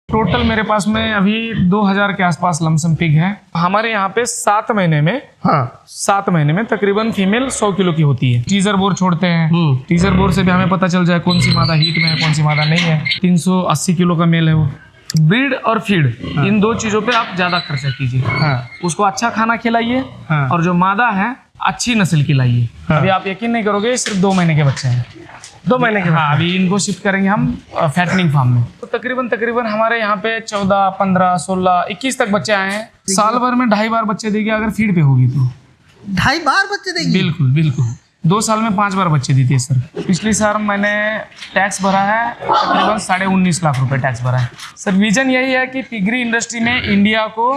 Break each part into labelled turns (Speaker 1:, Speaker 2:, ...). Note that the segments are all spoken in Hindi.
Speaker 1: टोटल मेरे पास में अभी 2000 के आसपास लमसम पिग है। हमारे यहाँ पे 7 महीने में 7 महीने में तकरीबन फीमेल 100 किलो की होती है। टीजर बोर छोड़ते हैं, टीजर बोर से भी हमें पता चल जाए कौन सी मादा हीट में है कौन सी मादा नहीं है। 380 किलो का मेल है वो। ब्रीड और फीड इन दो चीजों पे आप ज्यादा खर्चा कीजिए। उसको अच्छा खाना खिलाइए और जो मादा है अच्छी नस्ल की लाइए। अभी आप यकीन नहीं करोगे, सिर्फ 2 महीने के बच्चे हैं।
Speaker 2: 2 महीने के।
Speaker 1: हाँ, अभी इनको शिफ्ट करेंगे हम फैटनिंग फार्म में। तो तकरीबन हमारे यहाँ पे 14, 15, 16, 21 तक बच्चे आए हैं। साल भर में 2.5 बार बच्चे देगी अगर फीड पे होगी तो।
Speaker 2: 2.5 बार बच्चे देगी?
Speaker 1: बिल्कुल बिल्कुल। 2 साल में 5 बार बच्चे देती है सर। पिछली साल मैंने टैक्स भरा है तकरीबन 19.5 लाख रुपए टैक्स भरा है सर। विजन यही है कि पिगरी इंडस्ट्री में इंडिया को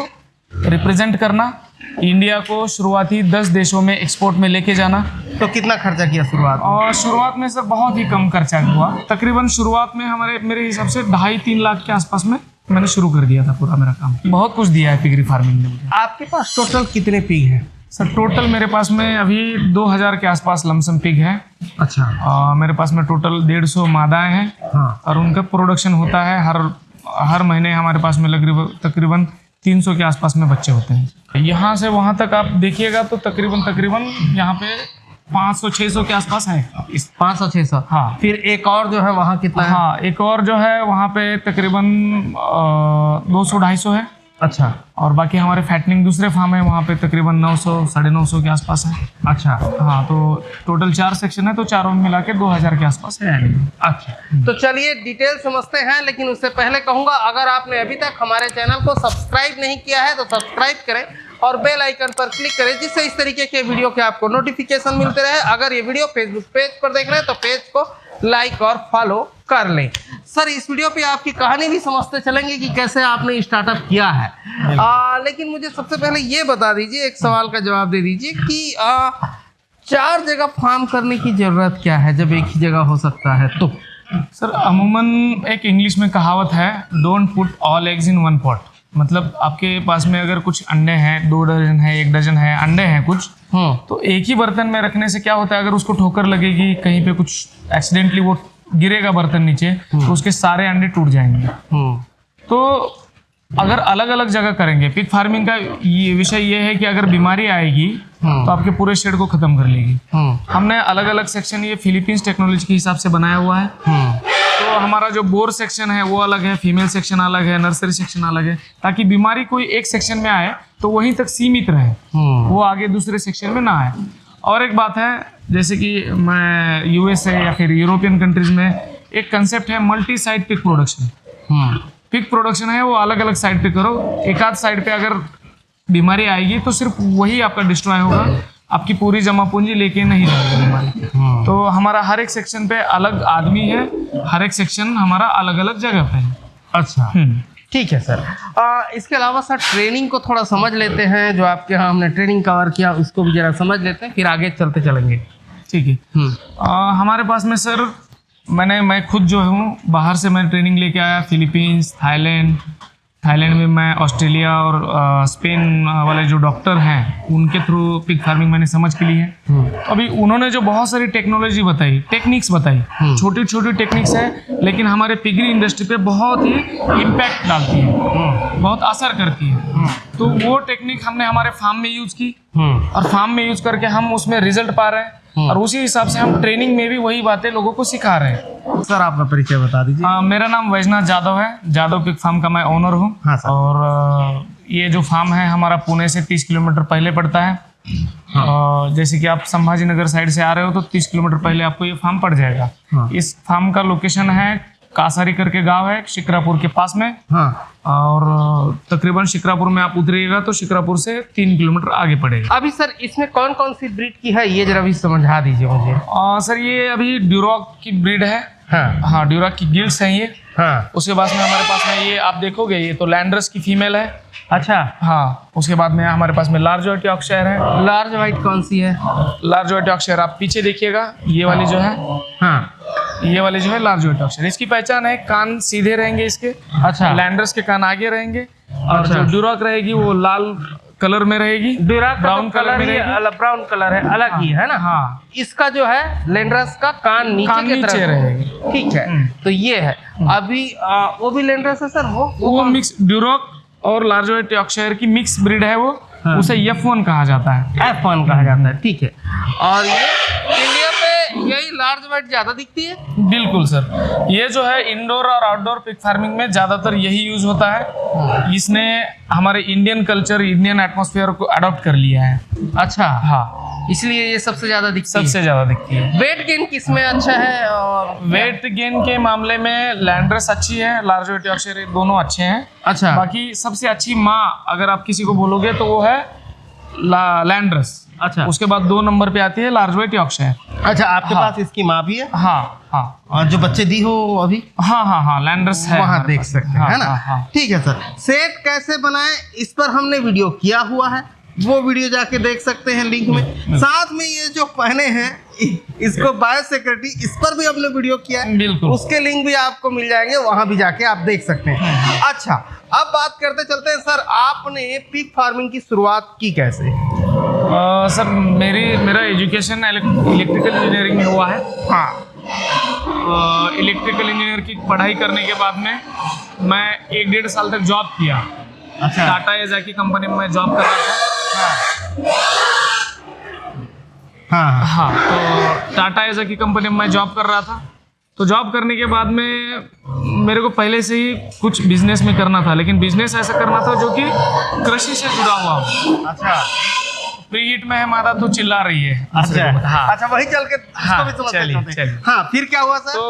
Speaker 1: रिप्रेजेंट करना, इंडिया को शुरुआती 10 देशों में एक्सपोर्ट में लेके जाना।
Speaker 2: तो कितना खर्चा किया शुरुआत में?
Speaker 1: और शुरुआत में सर बहुत ही कम खर्चा हुआ। तकरीबन शुरुआत में मेरे हिसाब से 2.5-3 लाख के आसपास में मैंने शुरू कर दिया था पूरा मेरा काम। बहुत कुछ दिया है पिगरी फार्मिंग ने मुझे।
Speaker 2: आपके पास टोटल कितने पिग हैं?
Speaker 1: सर टोटल मेरे पास में अभी 2000 के आसपास लमसम पिग है।
Speaker 2: अच्छा।
Speaker 1: मेरे पास में टोटल 150 मादाएं हैं।
Speaker 2: हाँ।
Speaker 1: और उनका प्रोडक्शन होता है हर महीने हमारे पास में तकरीबन 300 के आसपास में बच्चे होते हैं। यहाँ से वहाँ तक आप देखिएगा तो तकरीबन यहाँ पे 500-600 के आसपास है।
Speaker 2: 500-600।
Speaker 1: हाँ।
Speaker 2: फिर एक और जो है वहाँ कितना है?
Speaker 1: हाँ, एक और जो है वहाँ पे तकरीबन 200-250 है।
Speaker 2: अच्छा।
Speaker 1: और बाकी हमारे फैटनिंग दूसरे फार्म है वहाँ पे तकरीबन 900-950 के आसपास है।
Speaker 2: अच्छा।
Speaker 1: हाँ, तो टोटल 4 सेक्शन है तो चारों में मिला के 2000 के आसपास है।
Speaker 2: अच्छा, तो चलिए डिटेल समझते हैं, लेकिन उससे पहले कहूँगा अगर आपने अभी तक हमारे चैनल को सब्सक्राइब नहीं किया है तो सब्सक्राइब करें और बेल आइकन पर क्लिक करें, जिससे इस तरीके के वीडियो के आपको नोटिफिकेशन मिलते रहे। अगर ये वीडियो फेसबुक पेज पर देख रहे हैं तो पेज को लाइक और फॉलो कर लें। सर इस वीडियो पे आपकी कहानी भी समझते चलेंगे कि कैसे आपने स्टार्टअप किया है। लेकिन मुझे सबसे पहले ये बता दीजिए, एक सवाल का जवाब दे दीजिए कि 4 जगह फार्म करने की जरूरत क्या है जब एक ही जगह हो सकता है तो?
Speaker 1: सर अमूमन एक इंग्लिश में कहावत है, don't put all eggs in one pot. मतलब आपके पास में अगर कुछ अंडे हैं, 2 डजन है, 1 डजन है, अंडे हैं कुछ, तो एक ही बर्तन में रखने से क्या होता है, अगर उसको ठोकर लगेगी कहीं पे कुछ एक्सीडेंटली वो गिरेगा बर्तन नीचे तो उसके सारे अंडे टूट जाएंगे। तो अगर अलग अलग जगह करेंगे, पिग फार्मिंग का ये विषय ये है कि अगर बीमारी आएगी तो आपके पूरे शेड को खत्म कर लेगी। हमने अलग अलग सेक्शन ये फिलीपींस टेक्नोलॉजी के हिसाब से बनाया हुआ है। तो हमारा जो बोर सेक्शन है वो अलग है, फीमेल सेक्शन अलग है, नर्सरी सेक्शन अलग है, ताकि बीमारी कोई एक सेक्शन में आए तो वहीं तक सीमित रहे, वो आगे दूसरे सेक्शन में ना आए। और एक बात है, जैसे कि मैं यूएसए या फिर यूरोपियन कंट्रीज में एक कंसेप्ट है multi side pig production. Pig production है वो अलग अलग साइड पे करो, एक आध साइड पे अगर बीमारी आएगी तो सिर्फ वही आपका डिस्ट्रॉय होगा, आपकी पूरी जमा पूंजी लेके नहीं रहेगी बीमारी। तो हमारा हर एक सेक्शन पे अलग आदमी है, हर एक सेक्शन हमारा अलग अलग जगह पे है।
Speaker 2: अच्छा, ठीक है सर। इसके अलावा सर ट्रेनिंग को थोड़ा समझ लेते हैं, जो आपके यहाँ हमने ट्रेनिंग कवर किया उसको भी जरा समझ लेते हैं, फिर आगे चलते चलेंगे।
Speaker 1: ठीक है। हमारे पास में सर मैं खुद जो हूँ बाहर से मैं ट्रेनिंग लेके आया, फिलीपींस, थाईलैंड में मैं ऑस्ट्रेलिया और स्पेन वाले जो डॉक्टर हैं उनके थ्रू पिग फार्मिंग मैंने समझ के ली है। तो अभी उन्होंने जो बहुत सारी टेक्नोलॉजी बताई, टेक्निक्स बताई, छोटी छोटी टेक्निक्स है लेकिन हमारे पिगरी इंडस्ट्री पे बहुत ही इम्पैक्ट डालती है, बहुत असर करती है। तो वो टेक्निक हमने हमारे फार्म में यूज की और फार्म में यूज करके हम उसमें रिजल्ट पा रहे हैं और उसी हिसाब से हम ट्रेनिंग में भी वही बातें लोगों को सिखा रहे हैं।
Speaker 2: सर आपका परिचय बता दीजिए।
Speaker 1: मेरा नाम वैजनाथ जादव है, जादव पिग फार्म का मैं ओनर हूँ।
Speaker 2: हाँ सर।
Speaker 1: और ये जो फार्म है हमारा पुणे से 30 किलोमीटर पहले पड़ता है। जैसे कि आप संभाजी नगर साइड से आ रहे हो तो 30 किलोमीटर पहले आपको ये फार्म पड़ जाएगा। इस फार्म का लोकेशन है कासारी करके गांव है, शिक्रापुर के पास में। और तकरीबन शिक्रापुर में आप उतरिएगा तो शिक्रापुर से 3 किलोमीटर आगे पड़ेगा।
Speaker 2: अभी सर इसमें कौन कौन सी ब्रीड की है ये जरा भी समझा दीजिए मुझे।
Speaker 1: सर ये अभी ड्यूरॉक की ब्रीड है। हाँ, ड्यूरॉक की गिल्ड्स हैं ये। उसके बाद में हमारे पास में ये आप देखोगे ये तो लैंडर्स की फीमेल है।
Speaker 2: अच्छा।
Speaker 1: हाँ, उसके बाद में हमारे पास में लार्ज व्हाइट यॉर्कशायर है।
Speaker 2: लार्ज व्हाइट कौन सी है?
Speaker 1: लार्ज व्हाइट यॉर्कशायर आप पीछे देखिएगा, ये वाली जो है, ये वाली जो है लार्ज व्हाइट यॉर्कशायर। इसकी पहचान है कान सीधे रहेंगे इसके। अच्छा। लैंडर्स के कान आगे रहेंगे और जो ड्यूरॉक रहेगी वो लाल कलर में रहेगी,
Speaker 2: ड्यूराक का
Speaker 1: ब्राउन
Speaker 2: तो कलर
Speaker 1: में
Speaker 2: ही
Speaker 1: रहेगी।
Speaker 2: ब्राउन कलर है, अलग ही है ना।
Speaker 1: हाँ,
Speaker 2: इसका जो है लैंड्रस का कान नीचे
Speaker 1: कान
Speaker 2: की
Speaker 1: नीचे
Speaker 2: तरफ
Speaker 1: रहेगी।
Speaker 2: ठीक है। तो ये है अभी वो भी लैंड्रस है सर।
Speaker 1: वो मिक्स ड्यूरॉक और लार्ज व्हाइट यॉर्कशायर की मिक्स ब्रीड है वो।
Speaker 2: हाँ।
Speaker 1: उसे F1 कहा जाता है।
Speaker 2: F1 कहा जाता है, ठीक है। और ये इंडिया पे यही लार्ज व्हाइट ज्यादा दिखती है।
Speaker 1: बिल्कुल सर, ये जो है इंडोर और आउटडोर पिग फार्मिंग में ज़्यादातर यही यूज होता है। इसने हमारे इंडियन कल्चर, इंडियन एटमॉस्फेयर को अडॉप्ट कर लिया है।
Speaker 2: अच्छा,
Speaker 1: हाँ,
Speaker 2: इसलिए ये सबसे ज्यादा दिखती है।
Speaker 1: सबसे ज़्यादा दिखती है।
Speaker 2: वेट गेन किसमें अच्छा है? और
Speaker 1: वेट गेन के मामले में लैंड्रस अच्छी है, लार्ज व्हाइट यॉर्कशायर दोनों अच्छे हैं।
Speaker 2: अच्छा,
Speaker 1: बाकी सबसे अच्छी माँ अगर आप किसी को बोलोगे तो वो है लैंड्रस।
Speaker 2: अच्छा,
Speaker 1: उसके बाद 2 नंबर पे आती है लार्ज व्हाइट यॉर्कशायर।
Speaker 2: अच्छा, आपके
Speaker 1: हाँ।
Speaker 2: पास इसकी माँ भी है
Speaker 1: हाँ हाँ
Speaker 2: और जो बच्चे दी हो अभी
Speaker 1: हाँ हाँ हाँ, लैंड्रस है
Speaker 2: वहाँ
Speaker 1: हमारे
Speaker 2: देख
Speaker 1: पास।
Speaker 2: सकते हैं,
Speaker 1: हाँ,
Speaker 2: है ना।
Speaker 1: हाँ, हाँ।
Speaker 2: ठीक है सर। सेट कैसे बनाएं इस पर हमने वीडियो किया हुआ है, वो वीडियो जाके देख सकते हैं लिंक में। साथ में ये जो पहने हैं इसको बायो सिक्योरिटी, इस पर भी हमने वीडियो किया है,
Speaker 1: बिल्कुल।
Speaker 2: उसके लिंक भी आपको मिल जाएंगे, वहां भी जाके आप देख सकते हैं। अच्छा, अब बात करते चलते हैं सर, आपने पिग फार्मिंग की शुरुआत की कैसे?
Speaker 1: सर मेरा एजुकेशन इलेक्ट्रिकल इंजीनियरिंग में हुआ है।
Speaker 2: हाँ,
Speaker 1: इलेक्ट्रिकल इंजीनियर की पढ़ाई करने के बाद में मैं 1-1.5 साल तक जॉब किया।
Speaker 2: अच्छा,
Speaker 1: टाटा एजा की कंपनी में मैं जॉब कर रहा था।
Speaker 2: हाँ,
Speaker 1: हाँ, तो टाटा एजा की कंपनी में मैं जॉब कर रहा था। तो जॉब करने के बाद में मेरे को पहले से ही कुछ बिजनेस में करना था, लेकिन बिजनेस ऐसा करना था जो कि कृषि से जुड़ा हुआ हो।
Speaker 2: अच्छा,
Speaker 1: प्री हीट में है माता तो चिल्ला रही है।
Speaker 2: अच्छा,
Speaker 1: हाँ।
Speaker 2: अच्छा, वही चल के इसको भी समझते
Speaker 1: चलिए,
Speaker 2: चलते हैं।
Speaker 1: चलिए।
Speaker 2: हाँ, फिर क्या हुआ सर?
Speaker 1: तो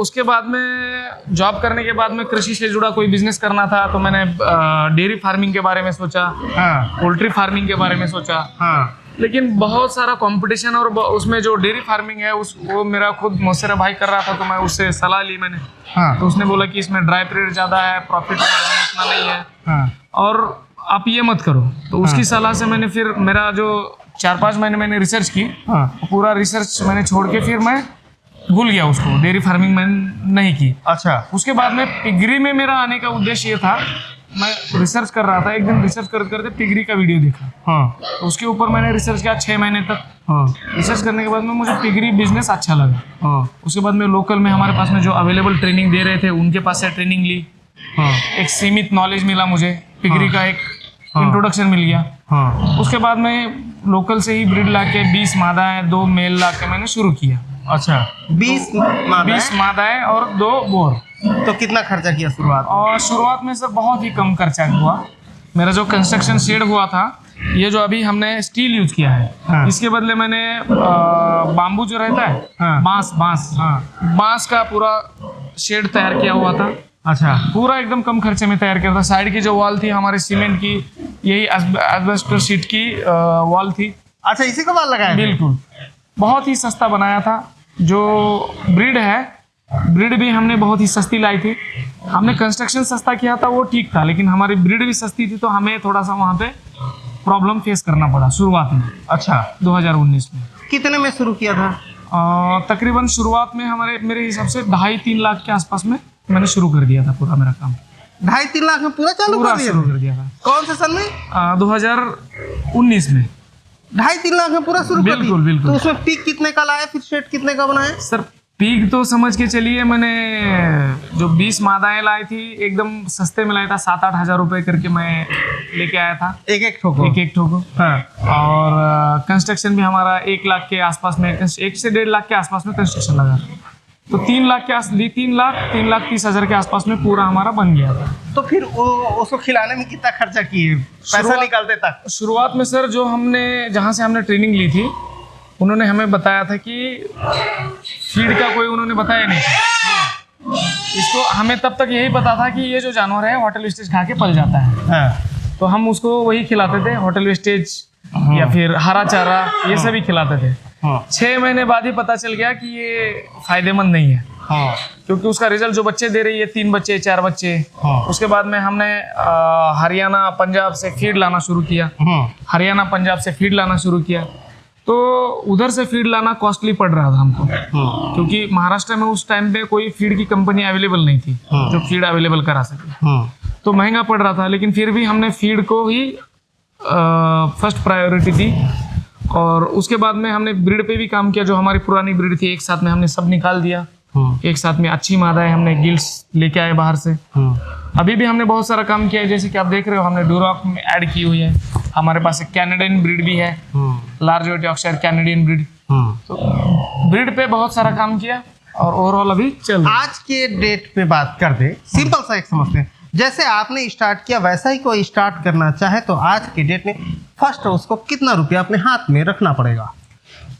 Speaker 1: उसके बाद में जॉब करने के बाद में कृषि से जुड़ा कोई बिजनेस करना था, तो मैंने डेयरी फार्मिंग के बारे में सोचा,
Speaker 2: हाँ,
Speaker 1: पोल्ट्री फार्मिंग के बारे में सोचा।
Speaker 2: हाँ,
Speaker 1: लेकिन बहुत सारा कंपटीशन, और उसमें जो डेयरी फार्मिंग है वो मेरा खुद मौसेरा भाई कर रहा था, तो मैं उससे सलाह ली मैंने।
Speaker 2: हाँ,
Speaker 1: तो उसने बोला कि इसमें ड्राई पीरियड ज़्यादा है, प्रॉफिट मार्जिन उतना नहीं है,
Speaker 2: हाँ,
Speaker 1: और आप ये मत करो। तो उसकी सलाह से मैंने फिर मेरा जो 4-5 महीने मैंने रिसर्च की,
Speaker 2: हाँ,
Speaker 1: पूरा रिसर्च मैंने छोड़ के फिर मैं भूल गया उसको, डेयरी फार्मिंग मैंने नहीं की।
Speaker 2: अच्छा,
Speaker 1: उसके बाद में पिगरी में मेरा आने का उद्देश्य ये था, मैं रिसर्च कर रहा था, एक दिन रिसर्च करते करते पिगरी का वीडियो देखा।
Speaker 2: हाँ,
Speaker 1: तो उसके ऊपर मैंने रिसर्च किया 6 महीने तक।
Speaker 2: हाँ,
Speaker 1: रिसर्च करने के बाद में मुझे पिगरी बिजनेस अच्छा लगा।
Speaker 2: हाँ,
Speaker 1: उसके बाद में लोकल में हमारे पास में जो अवेलेबल ट्रेनिंग दे रहे थे उनके पास से ट्रेनिंग ली।
Speaker 2: हाँ,
Speaker 1: एक सीमित नॉलेज मिला मुझे, पिगरी का एक इंट्रोडक्शन मिल गया।
Speaker 2: हाँ,
Speaker 1: उसके बाद में लोकल से ही ब्रीड लाके 20 मादाएं 2 मेल लाके मैंने शुरू किया।
Speaker 2: अच्छा, 20
Speaker 1: 20 मादाएं और 2 बोर।
Speaker 2: तो कितना खर्चा किया शुरुआत?
Speaker 1: और शुरुआत में सर बहुत ही कम खर्चा हुआ। मेरा जो कंस्ट्रक्शन शेड हुआ था, ये जो अभी हमने स्टील यूज किया है,
Speaker 2: हाँ।
Speaker 1: इसके बदले मैंने बाम्बू जो रहता है,
Speaker 2: हाँ।
Speaker 1: बांस का पूरा शेड तैयार किया हुआ था।
Speaker 2: अच्छा,
Speaker 1: पूरा एकदम कम खर्चे में तैयार किया था। साइड की जो वॉल थी हमारे सीमेंट की, यही एस्बेस्टस शीट की वॉल थी।
Speaker 2: अच्छा, इसी को बाल लगाया?
Speaker 1: बिल्कुल, बहुत ही सस्ता बनाया था। जो ब्रीड है, ब्रीड भी हमने बहुत ही सस्ती लाई थी। हमने कंस्ट्रक्शन सस्ता किया था, वो ठीक था, लेकिन हमारी ब्रीड भी सस्ती थी, तो हमें थोड़ा सा वहाँ पे प्रॉब्लम फेस करना पड़ा शुरुआत में।
Speaker 2: अच्छा,
Speaker 1: 2019 में।
Speaker 2: कितने में शुरू किया था?
Speaker 1: तकरीबन शुरुआत में मेरे हिसाब से 2.5-3 लाख के आसपास में मैंने शुरू कर दिया था पूरा मेरा काम।
Speaker 2: 2.5-3 लाख में पूरा चालू
Speaker 1: पूरा
Speaker 2: कर दिया?
Speaker 1: शुरू कर दिया था।
Speaker 2: कौन से सन में?
Speaker 1: 2019 में।
Speaker 2: 2.5-3 लाख में पूरा शुरू कर दिया?
Speaker 1: बिल्कुल, बिल्कुल।
Speaker 2: तो उसमें पीक कितने का लाया, फिर शेड कितने का बनाया?
Speaker 1: सर पीक तो समझ के चलिए, मैंने जो 20 मादाएं लाई थी एकदम सस्ते में लाया था। 7-8 हज़ार रुपये करके मैं लेके आया था,
Speaker 2: एक ठोको?
Speaker 1: एक ठोको।
Speaker 2: हाँ,
Speaker 1: और कंस्ट्रक्शन भी हमारा 1 लाख के आसपास में, 1 से 1.5 लाख के आसपास में कंस्ट्रक्शन लगा। तो 3 लाख 3,30,000 के आसपास में पूरा हमारा बन गया था।
Speaker 2: तो फिर उसको खिलाने में कितना खर्चा किए, पैसा निकालते तक?
Speaker 1: शुरुआत में सर जो जहाँ से हमने ट्रेनिंग ली थी, उन्होंने हमें बताया था कि फीड का कोई उन्होंने बताया नहीं था। इसको हमें तब तक यही पता था कि ये जो जानवर है होटल वेस्टेज खा के पल जाता है।
Speaker 2: हाँ,
Speaker 1: तो हम उसको वही खिलाते थे, होटल वेस्टेज या फिर हरा चारा, ये सभी खिलाते थे।
Speaker 2: हाँ,
Speaker 1: 6 महीने बाद ही पता चल गया कि ये फायदेमंद नहीं है,
Speaker 2: हाँ,
Speaker 1: क्योंकि उसका रिजल्ट जो बच्चे दे रही है, 3 बच्चे 4 बच्चे।
Speaker 2: हाँ,
Speaker 1: उसके बाद में हमने हरियाणा पंजाब से फीड लाना शुरू किया।
Speaker 2: हाँ,
Speaker 1: हरियाणा पंजाब से फीड लाना शुरू किया, तो उधर से फीड लाना कॉस्टली पड़ रहा था हमको,
Speaker 2: हाँ,
Speaker 1: क्योंकि महाराष्ट्र में उस टाइम पे कोई फीड की कंपनी अवेलेबल नहीं थी जो फीड अवेलेबल करा सके।
Speaker 2: हाँ,
Speaker 1: तो महंगा पड़ रहा था, लेकिन फिर भी हमने फीड को ही फर्स्ट प्रायोरिटी थी। और उसके बाद में हमने ब्रीड पे भी काम किया, जो हमारी पुरानी ब्रीड थी एक साथ में हमने सब निकाल दिया। एक साथ में अच्छी मादाएं हमने गिल्स लेके आए बाहर से। अभी भी हमने बहुत सारा काम किया है, जैसे कि आप देख रहे हो हमने ड्यूरॉक में ऐड की हुई है। हमारे पास एक कैनेडियन ब्रीड भी है, large white Yorkshire Canadian breed. तो ब्रीड पे बहुत सारा काम किया और ओवरऑल अभी चल रहा है।
Speaker 2: आज के डेट पे बात कर दे, सिंपल सा एक समझते हैं, जैसे आपने स्टार्ट किया वैसा ही कोई स्टार्ट करना चाहे तो आज के डेट में फर्स्ट उसको कितना रुपया अपने हाथ में रखना पड़ेगा?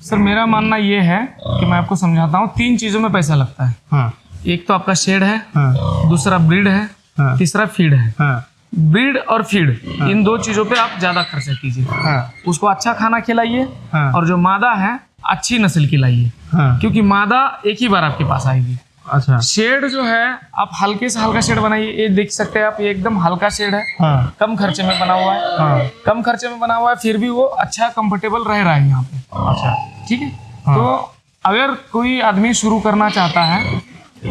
Speaker 1: सर मेरा मानना ये है कि मैं आपको समझाता हूँ, 3 चीज़ों में पैसा लगता है।
Speaker 2: हाँ,
Speaker 1: एक तो आपका शेड है,
Speaker 2: हाँ,
Speaker 1: दूसरा ब्रीड है,
Speaker 2: हाँ,
Speaker 1: तीसरा फीड है।
Speaker 2: हाँ,
Speaker 1: ब्रीड और फीड, इन 2 चीज़ों पे आप ज़्यादा खर्चा कीजिए।
Speaker 2: हाँ,
Speaker 1: उसको अच्छा खाना खिलाइए
Speaker 2: हाँ,
Speaker 1: और जो मादा है अच्छी नस्ल की लाइए,
Speaker 2: हाँ,
Speaker 1: क्योंकि मादा एक ही बार आपके पास आएगी।
Speaker 2: अच्छा,
Speaker 1: शेड जो है आप हल्के से हल्का शेड बनाइए। ये देख सकते हैं आप, ये एकदम हल्का शेड है,
Speaker 2: हाँ,
Speaker 1: कम खर्चे में बना हुआ है।
Speaker 2: हाँ,
Speaker 1: कम खर्चे में बना हुआ है, फिर भी वो अच्छा कंफर्टेबल रह रहा है यहाँ पे।
Speaker 2: अच्छा,
Speaker 1: ठीक है। तो अगर कोई आदमी शुरू करना चाहता है,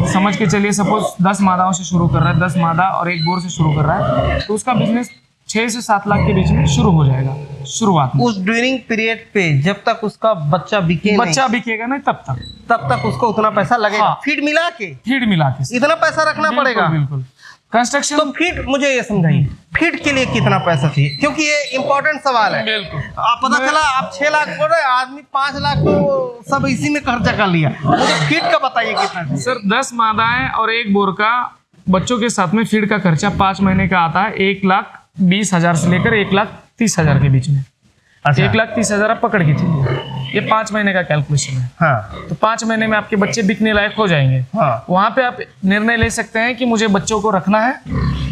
Speaker 1: समझ के चलिए सपोज 10 मादाओं से शुरू कर रहा है, 10 मादा और 1 बोर से शुरू कर रहा है, तो उसका बिजनेस 6 से 7 लाख के बीच में शुरू हो जाएगा शुरुआत में।
Speaker 2: उस ड्यूरिंग पीरियड पे जब तक उसका बच्चा बिके
Speaker 1: बच्चा बिकेगा नहीं तब तक
Speaker 2: उसको उतना पैसा लगेगा।
Speaker 1: हाँ।
Speaker 2: फीड मिला के
Speaker 1: फीड मिला के
Speaker 2: इतना पैसा रखना पड़ेगा।
Speaker 1: बिल्कुल। कंस्ट्रक्शन
Speaker 2: तो फीड, मुझे ये समझाइए, फीड के लिए कितना पैसा चाहिए, क्योंकि ये इम्पोर्टेंट सवाल है।
Speaker 1: बिल्कुल।
Speaker 2: आप पता चला आप 6 लाख बोल रहे, आदमी 5 लाख तो सब इसी में खर्चा कर लिया। मुझे फीड का बताइए कितना चाहिए।
Speaker 1: सर 10 मादाएं और 1 बोर का बच्चों के साथ में फीड का खर्चा 5 महीने का आता है 1,20,000 से लेकर 1,30,000 के बीच में।
Speaker 2: अच्छा।
Speaker 1: 1,30,000 आप पकड़ के चलिए, ये 5 महीने का कैलकुलेशन है।
Speaker 2: हाँ,
Speaker 1: तो 5 महीने में आपके बच्चे बिकने लायक हो जाएंगे।
Speaker 2: हाँ,
Speaker 1: वहां पे आप निर्णय ले सकते हैं कि मुझे बच्चों को रखना है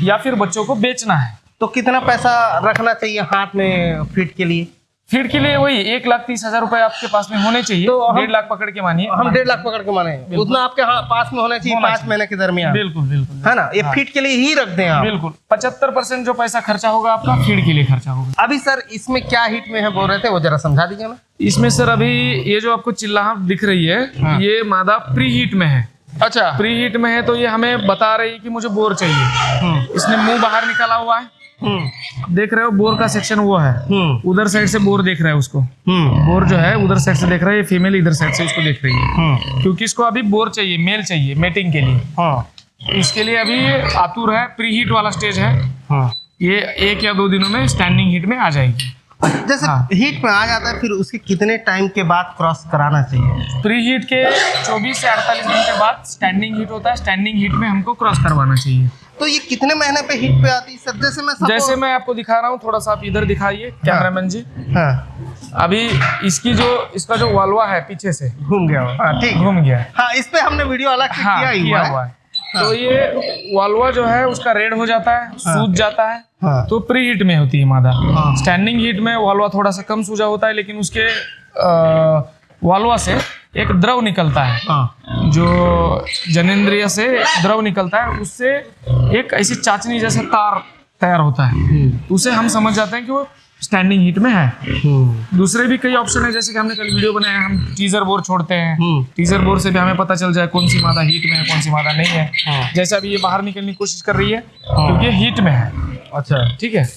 Speaker 1: या फिर बच्चों को बेचना है।
Speaker 2: तो कितना पैसा रखना चाहिए हाथ में फीड के लिए?
Speaker 1: फीड के लिए वही 1,30,000 रुपए आपके पास में होने चाहिए।
Speaker 2: तो हम
Speaker 1: 1.5 लाख पकड़ के मानिए,
Speaker 2: हम 1.5 लाख पकड़ के माने, उतना आपके पास में होना चाहिए 5 महीने के दरमियान।
Speaker 1: बिल्कुल बिल्कुल,
Speaker 2: है ना, ये फीड के लिए ही रख दें आप।
Speaker 1: बिल्कुल। 75% जो पैसा खर्चा होगा आपका फीड के लिए खर्चा होगा।
Speaker 2: अभी सर इसमें क्या हिट में है बोल रहे थे, वो जरा समझा दीजिए ना।
Speaker 1: इसमें सर अभी ये जो आपको चिल्लाहट दिख रही है, ये मादा प्री हीट में है।
Speaker 2: अच्छा,
Speaker 1: प्री हीट में है तो ये हमें बता रही है कि मुझे बोर चाहिए। इसने मुंह बाहर निकाला हुआ है, देख रहे हो बोर का सेक्शन वो है, उधर साइड से बोर देख रहा है उसको। बोर जो है उधर साइड से देख रहा है, ये फीमेल इधर साइड से उसको देख रही है, क्योंकि इसको अभी बोर चाहिए, मेल चाहिए मेटिंग के लिए। इसके लिए अभी ये आतुर है, प्री हीट वाला स्टेज है। ये 1 या 2 दिनों में स्टैंडिंग हीट में आ जाएगी।
Speaker 2: जैसे हीट में आ जाता है, फिर उसके कितने टाइम के बाद क्रॉस कराना चाहिए?
Speaker 1: प्री हीट के 24 से 48 घंटे बाद स्टैंडिंग हीट होता है। स्टैंडिंग हीट में हमको क्रॉस करवाना चाहिए।
Speaker 2: तो ये कितने महीने पे हीट पे आती है सर?
Speaker 1: जैसे मैं आपको दिखा रहा हूँ, थोड़ा सा आप इधर दिखाइए कैमरामैन जी।
Speaker 2: हाँ,
Speaker 1: अभी इसका जो वालवा है पीछे से
Speaker 2: घूम गया। हाँ, ठीक,
Speaker 1: घूम गया है।
Speaker 2: हाँ, इस पे हमने वीडियो अलग से
Speaker 1: हाँ, किया हुआ है। तो ये वालवा जो है उसका रेड हो जाता है, सूज जाता है।
Speaker 2: हाँ,
Speaker 1: तो प्री हीट में होती है मादा।
Speaker 2: हाँ,
Speaker 1: स्टैंडिंग हीट में वालवा थोड़ा सा कम सूजा होता है, लेकिन उसके वालवा से एक द्रव निकलता है,
Speaker 2: हाँ,
Speaker 1: जो जनेंद्रिय से द्रव निकलता है, उससे एक ऐसी चाचनी जैसे तार तैयार होता है। उसे हम समझ जाते हैं कि वो स्टैंडिंग हीट में है। दूसरे भी कई ऑप्शन है, जैसे कि हमने कल वीडियो बनाया, हम टीजर बोर छोड़ते हैं। टीजर बोर से भी हमें पता चल जाए कौन सी मादा हीट में है, कौन सी मादा नहीं है। जैसे अभी ये बाहर निकलने की कोशिश कर रही है क्योंकि ये हीट में है।
Speaker 2: अच्छा,
Speaker 1: ठीक है,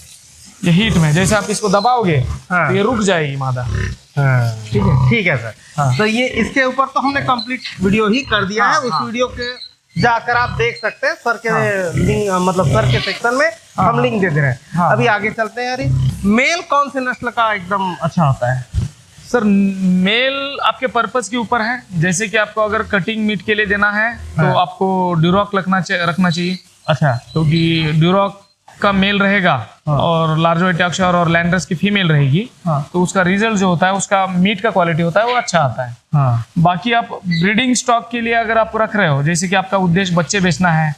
Speaker 1: ये हीट में, जैसे आप इसको दबाओगे तो ये रुक जाएगी मादा।
Speaker 2: ठीक है, ठीक है सर।
Speaker 1: हाँ।
Speaker 2: तो ये इसके ऊपर तो हमने कंप्लीट वीडियो ही कर दिया है। उस वीडियो के जाकर आप देख सकते हैं, सर के लिंक, मतलब सर के सेक्शन में हम लिंक दे दे रहे हैं। अभी आगे चलते हैं यार। मेल कौन से नस्ल का एकदम अच्छा होता है
Speaker 1: सर? मेल आपके पर्पस के ऊपर है। जैसे कि आपको अगर कटिंग मीट के लिए देना है तो आपको ड्यूरॉक रखना चाहिए।
Speaker 2: अच्छा,
Speaker 1: क्योंकि ड्यूरॉक का मेल रहेगा और लार्ज वेट यॉर्कशायर और लैंडर्स की फीमेल रहेगी, तो उसका रिजल्ट जो होता है, उसका मीट का क्वालिटी होता है वो अच्छा आता है। बाकी आप ब्रीडिंग स्टॉक के लिए अगर आप रख रहे हो, जैसे कि आपका उद्देश्य बच्चे बेचना है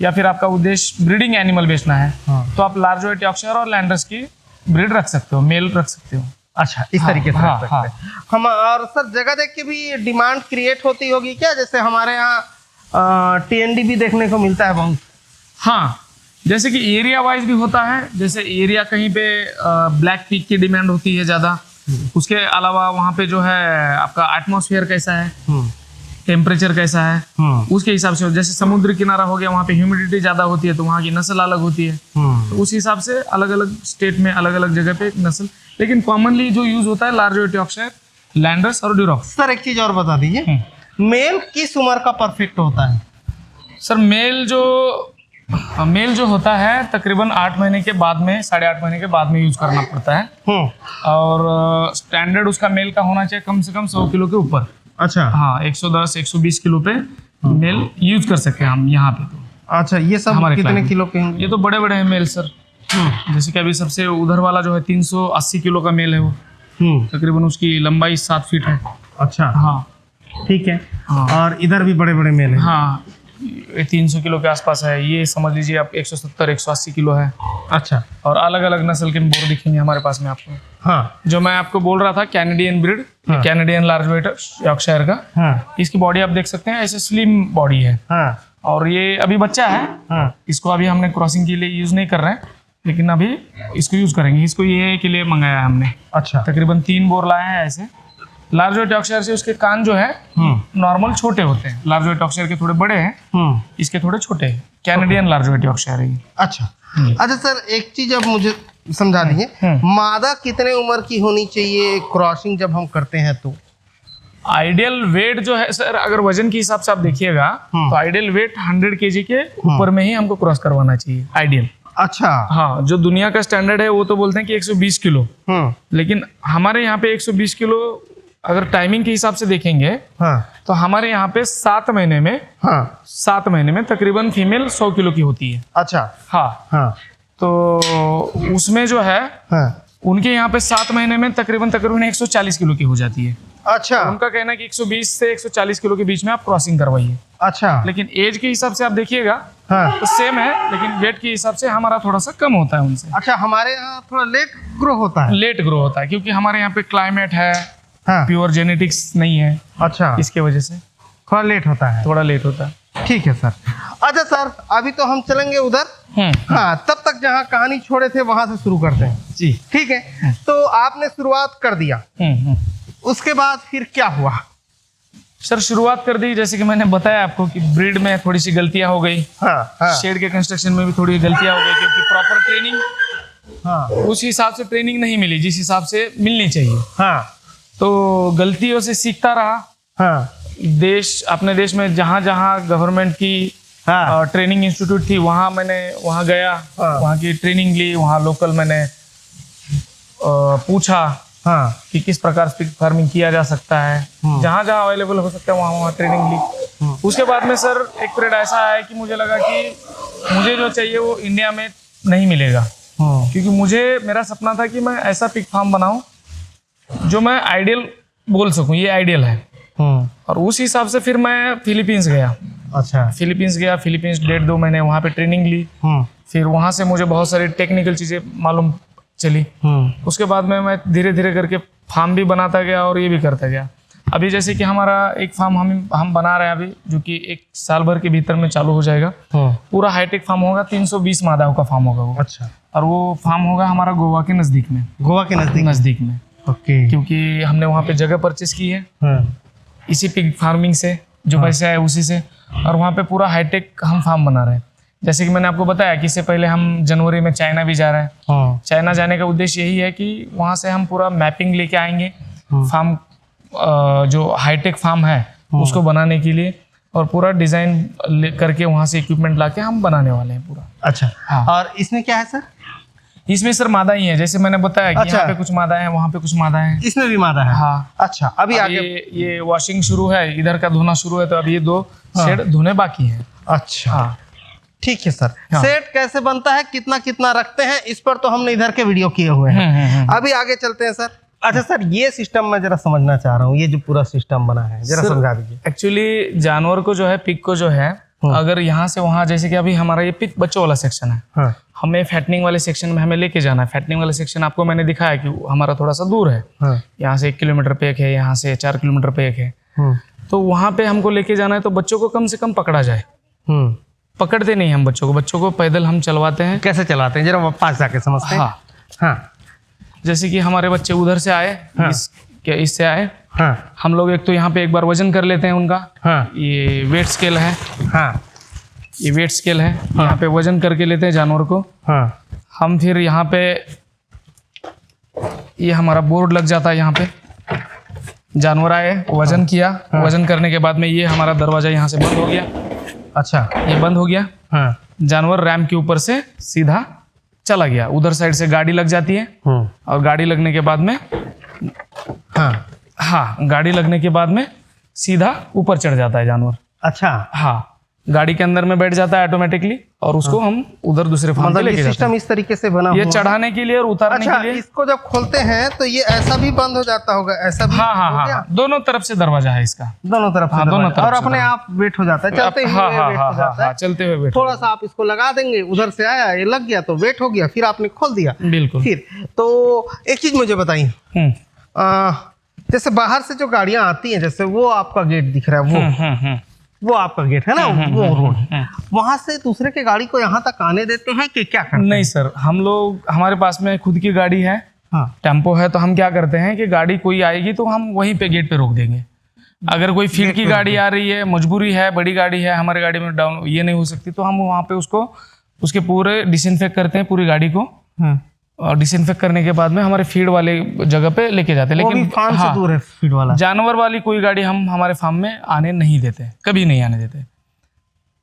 Speaker 1: या फिर आपका उद्देश्य ब्रीडिंग एनिमल बेचना है, तो आप लार्ज वेट यॉर्कशायर और लैंडर्स की ब्रीड रख सकते हो, मेल रख सकते हो।
Speaker 2: अच्छा, इस तरीके से रख सकते हैं हम। और सर जगह देख के भी डिमांड क्रिएट होती होगी क्या? जैसे हमारे यहाँ TND भी देखने को मिलता है बहुत।
Speaker 1: हाँ, जैसे कि एरिया वाइज भी होता है। जैसे एरिया कहीं पे ब्लैक पीक की डिमांड होती है ज़्यादा। उसके अलावा वहाँ पे जो है आपका एटमॉस्फेयर कैसा है, टेम्परेचर कैसा है उसके हिसाब से। जैसे समुद्र किनारा हो गया, वहाँ पे ह्यूमिडिटी ज़्यादा होती है तो वहाँ की नस्ल अलग होती है। तो उस हिसाब से अलग अलग स्टेट में अलग अलग जगह पे एक नस्ल, लेकिन कॉमनली जो यूज होता है लार्ज वेट यॉर्कशायर, लैंडर्स और ड्यूरॉक्स।
Speaker 2: सर एक चीज और बता दीजिए, मेल किस उम्र का परफेक्ट होता है?
Speaker 1: सर मेल जो होता है तकरीबन 8 महीने के बाद में, 8.5 महीने के बाद में यूज करना पड़ता है। और स्टैंडर्ड उसका मेल का होना चाहिए कम से कम 100 किलो के ऊपर।
Speaker 2: अच्छा।
Speaker 1: हाँ, 110-120 किलो पे मेल यूज कर सकते हैं हम यहाँ पे। तो
Speaker 2: अच्छा, ये सब
Speaker 1: हमारे
Speaker 2: कितने
Speaker 1: क्लाइमेट
Speaker 2: किलो के होंगे?
Speaker 1: ये तो बड़े बड़े हैं मेल सर। जैसे कि अभी सबसे उधर वाला जो है 380 किलो का मेल है, वो तकरीबन उसकी लंबाई 7 फीट है।
Speaker 2: अच्छा,
Speaker 1: हाँ
Speaker 2: ठीक है।
Speaker 1: हाँ।
Speaker 2: और इधर भी बड़े बड़े मेल हैं।
Speaker 1: हाँ, ये 300 किलो के आसपास है। ये समझ लीजिए आप 170-180 किलो है।
Speaker 2: अच्छा।
Speaker 1: और अलग अलग नस्ल के बोर दिखेंगे हमारे पास में आपको।
Speaker 2: हाँ
Speaker 1: जो मैं आपको बोल रहा था Canadian breed, Canadian large white Yorkshire का,
Speaker 2: हाँ
Speaker 1: इसकी बॉडी आप देख सकते हैं, ऐसे स्लिम बॉडी है।
Speaker 2: हाँ
Speaker 1: और ये अभी बच्चा है।
Speaker 2: हाँ।
Speaker 1: इसको अभी हमने क्रॉसिंग के लिए यूज नहीं कर रहे हैं, लेकिन अभी इसको यूज करेंगे। इसको ये के लिए मंगाया है हमने।
Speaker 2: अच्छा।
Speaker 1: तकरीबन 3 बोर लाए हैं ऐसे। लार्ज वेट यॉर्कशायर से उसके कान जो है नॉर्मल छोटे होते हैं। लार्ज वेट यॉर्कशायर के थोड़े बड़े हैं, इसके थोड़े छोटे हैं। कैनेडियन लार्ज वेट यॉर्कशायर है ये।
Speaker 2: अच्छा। अच्छा सर, एक चीज अब मुझे समझा दीजिए, मादा कितने उम्र की होनी चाहिए क्रॉसिंग जब हम करते हैं तो?
Speaker 1: आइडियल वेट जो है सर, अगर वजन के हिसाब से आप देखिएगा तो आइडियल वेट 100 kg के ऊपर में ही हमको क्रॉस करवाना चाहिए, आइडियल।
Speaker 2: अच्छा।
Speaker 1: हाँ, जो दुनिया का स्टैंडर्ड है वो तो बोलते हैं कि 120 किलो, लेकिन हमारे यहाँ पे 120 किलो अगर टाइमिंग के हिसाब से देखेंगे तो हमारे यहाँ पे 7 महीने में 7 महीने में तकरीबन फीमेल 100 किलो की होती है।
Speaker 2: अच्छा।
Speaker 1: हाँ। तो उसमें जो है उनके यहाँ पे 7 महीने में तकरीबन 140 किलो की हो जाती है।
Speaker 2: अच्छा।
Speaker 1: उनका कहना है कि 120 से 140 किलो के बीच में आप क्रॉसिंग करवाइए।
Speaker 2: अच्छा।
Speaker 1: लेकिन एज के हिसाब से आप देखिएगा तो सेम है, लेकिन वेट के हिसाब से हमारा थोड़ा सा कम होता है उनसे।
Speaker 2: अच्छा, हमारे यहाँ थोड़ा लेट ग्रो होता है।
Speaker 1: लेट ग्रो होता है क्योंकि हमारे यहाँ पे क्लाइमेट है,
Speaker 2: हाँ।
Speaker 1: प्योर जेनेटिक्स नहीं है।
Speaker 2: अच्छा,
Speaker 1: इसके वजह से
Speaker 2: थोड़ा लेट होता है।
Speaker 1: थोड़ा लेट होता है।
Speaker 2: ठीक है सर। अच्छा सर, अभी तो हम चलेंगे उधर। हाँ, तब तक जहाँ कहानी छोड़े थे वहां से शुरू करते हैं।
Speaker 1: जी
Speaker 2: ठीक है। तो आपने शुरुआत कर दिया, उसके बाद फिर क्या हुआ?
Speaker 1: सर शुरुआत कर दी, जैसे कि मैंने बताया आपको कि ब्रीड में थोड़ी सी गलतियां हो गई।
Speaker 2: हाँ।
Speaker 1: शेड के कंस्ट्रक्शन में भी थोड़ी गलतियां हो गई क्योंकि प्रॉपर ट्रेनिंग उस हिसाब से ट्रेनिंग नहीं मिली जिस हिसाब से मिलनी चाहिए। तो गलतियों से सीखता रहा। अपने देश में जहाँ जहाँ गवर्नमेंट की ट्रेनिंग इंस्टीट्यूट थी वहाँ गया, वहाँ की ट्रेनिंग ली। वहाँ लोकल मैंने पूछा कि किस प्रकार से फार्मिंग किया जा सकता है, जहाँ जहाँ अवेलेबल हो सकता है वहाँ ट्रेनिंग ली। उसके बाद में सर एक पीरियड ऐसा आया कि मुझे लगा कि मुझे जो चाहिए वो इंडिया में नहीं मिलेगा, क्योंकि मेरा सपना था कि मैं ऐसा पिग फार्म बनाऊं जो मैं आइडियल बोल सकूं, ये आइडियल है। और उस हिसाब से फिर मैं फिलीपींस गया।
Speaker 2: अच्छा।
Speaker 1: फिलीपींस 1.5-2 महीने वहाँ पे ट्रेनिंग ली। फिर वहाँ से मुझे बहुत सारी टेक्निकल चीज़ें मालूम चली। उसके बाद में मैं धीरे धीरे करके फार्म भी बनाता गया और ये भी करता गया। अभी जैसे कि हमारा एक फार्म हम बना रहे हैं अभी, जो कि 1 साल भर के भीतर में चालू हो जाएगा। पूरा हाईटेक फार्म होगा, 320 मादाओं का फार्म होगा वो।
Speaker 2: अच्छा।
Speaker 1: और वो फार्म होगा हमारा गोवा के नज़दीक में।
Speaker 2: गोवा के नज़दीक
Speaker 1: में।
Speaker 2: ओके।
Speaker 1: क्योंकि हमने वहाँ पे जगह परचेस की है इसी पिग फार्मिंग से, जो पैसे आए उसी से। और वहाँ पे पूरा हाईटेक हम फार्म बना रहे हैं। जैसे कि मैंने आपको बताया कि इससे पहले हम जनवरी में चाइना भी जा रहे हैं। चाइना जाने का उद्देश्य यही है कि वहाँ से हम पूरा मैपिंग लेके आएंगे फार्म, जो हाईटेक फार्म है उसको बनाने के लिए, और पूरा डिजाइन करके वहाँ से इक्विपमेंट लाके हम बनाने वाले हैं पूरा।
Speaker 2: अच्छा।
Speaker 1: हाँ।
Speaker 2: और इसमें क्या है सर?
Speaker 1: इसमें सर मादा ही है, जैसे मैंने बताया कि
Speaker 2: अच्छा।
Speaker 1: यहाँ पे कुछ मादा है, वहाँ पे कुछ मादा है।
Speaker 2: इसमें भी मादा है?
Speaker 1: हाँ।
Speaker 2: अच्छा। अभी आगे
Speaker 1: ये वॉशिंग शुरू है, इधर का धोना शुरू है, तो अभी ये 2 शेड धोने बाकी है।
Speaker 2: अच्छा।
Speaker 1: हाँ।
Speaker 2: ठीक है सर।
Speaker 1: हाँ।
Speaker 2: सेट कैसे बनता है, कितना कितना रखते हैं, इस पर तो हमने इधर के वीडियो किए हुए हैं। अभी आगे चलते हैं सर। अच्छा सर, ये सिस्टम मैं जरा समझना चाह रहा हूँ, ये जो पूरा सिस्टम बना है जरा समझा दीजिए।
Speaker 1: एक्चुअली जानवर को जो है, पिग को जो है, अगर यहाँ से वहाँ, जैसे कि अभी हमारा ये पिग बच्चों वाला सेक्शन है, हमें फैटनिंग वाले सेक्शन में हमें लेके जाना है। फैटनिंग वाले सेक्शन आपको मैंने दिखाया कि हमारा थोड़ा सा दूर है। यहाँ से 1 किलोमीटर पे एक है, यहाँ से 4 किलोमीटर पे एक है। तो वहाँ पे हमको लेके जाना है, तो बच्चों को कम से कम पकड़ा जाए। पकड़ते नहीं हम बच्चों को पैदल हम चलवाते हैं।
Speaker 2: कैसे चलाते हैं जरा पास जाके समझते हैं।
Speaker 1: हाँ। जैसे कि हमारे बच्चे उधर से आए, इस क्या इससे आए।
Speaker 2: हाँ
Speaker 1: हम लोग एक तो यहाँ पे एक बार वजन कर लेते हैं उनका।
Speaker 2: हाँ
Speaker 1: ये वेट स्केल है।
Speaker 2: हाँ
Speaker 1: ये वेट स्केल है, यहाँ पे वजन करके लेते हैं जानवर को।
Speaker 2: हाँ
Speaker 1: हम फिर यहाँ पे ये हमारा बोर्ड लग जाता है, यहाँ पे जानवर आए, वजन किया, वजन करने के बाद में ये हमारा दरवाजा यहाँ से बंद हो गया।
Speaker 2: अच्छा
Speaker 1: ये बंद हो गया,
Speaker 2: हाँ
Speaker 1: जानवर रैम के ऊपर से सीधा चला गया। उधर साइड से गाड़ी लग जाती है और गाड़ी लगने के बाद में हाँ गाड़ी लगने के बाद में सीधा ऊपर चढ़ जाता है जानवर।
Speaker 2: अच्छा
Speaker 1: हाँ गाड़ी के अंदर में बैठ जाता है ऑटोमेटिकली और उसको हम उधर दूसरे फार्म पे
Speaker 2: मतलब
Speaker 1: लेके
Speaker 2: ये
Speaker 1: जाते
Speaker 2: सिस्टम
Speaker 1: हैं।
Speaker 2: इस तरीके से बना
Speaker 1: ये
Speaker 2: हुआ है।
Speaker 1: चढ़ाने के लिए और उतारने
Speaker 2: अच्छा
Speaker 1: के लिए।
Speaker 2: इसको जब खोलते हैं तो ये ऐसा भी बंद हो जाता होगा, ऐसा भी
Speaker 1: हाँ हाँ
Speaker 2: हो
Speaker 1: हाँ
Speaker 2: गया?
Speaker 1: हाँ, दोनों तरफ से दरवाजा है इसका।
Speaker 2: दोनों तरफ से
Speaker 1: हाँ, दोनों
Speaker 2: दरवाजा।
Speaker 1: तरफ
Speaker 2: और
Speaker 1: से
Speaker 2: अपने
Speaker 1: दरवाजा।
Speaker 2: आप वेट हो जाता है, चलते हुए
Speaker 1: हाँ हाँ
Speaker 2: वेट
Speaker 1: हाँ
Speaker 2: हो जाता
Speaker 1: हाँ
Speaker 2: है।
Speaker 1: चलते हुए वेट।
Speaker 2: थोड़ा सा आप इसको लगा देंगे, उधर से आया ये लग गया तो वेट हो गया, फिर आपने खोल दिया।
Speaker 1: बिल्कुल।
Speaker 2: फिर तो एक चीज मुझे बताइए, जैसे बाहर से जो गाड़ियां आती हैं, जैसे वो आपका गेट दिख रहा है, वो आपका गेट है ना, वो रोड, वहां से दूसरे के गाड़ी को यहाँ तक आने देते हैं कि क्या करते हैं?
Speaker 1: नहीं सर, हम लोग हमारे पास में खुद की गाड़ी है,
Speaker 2: हाँ
Speaker 1: टेम्पो है, तो हम क्या करते हैं कि गाड़ी कोई आएगी तो हम वहीं पे गेट पे रोक देंगे। अगर कोई फील्ड की गाड़ी आ रही है, मजबूरी है, बड़ी गाड़ी है, हमारे गाड़ी में डाउन ये नहीं हो सकती, तो हम वहाँ पे उसको उसके पूरे डिसइंफेक्ट करते हैं पूरी गाड़ी को। और डिसइंफेक्ट करने के बाद में हमारे फीड वाले जगह पे लेके जाते हैं। लेकिन
Speaker 2: फार्म से दूर है फीड वाला।
Speaker 1: जानवर वाली कोई गाड़ी हम हमारे फार्म में आने नहीं देते, कभी नहीं आने देते।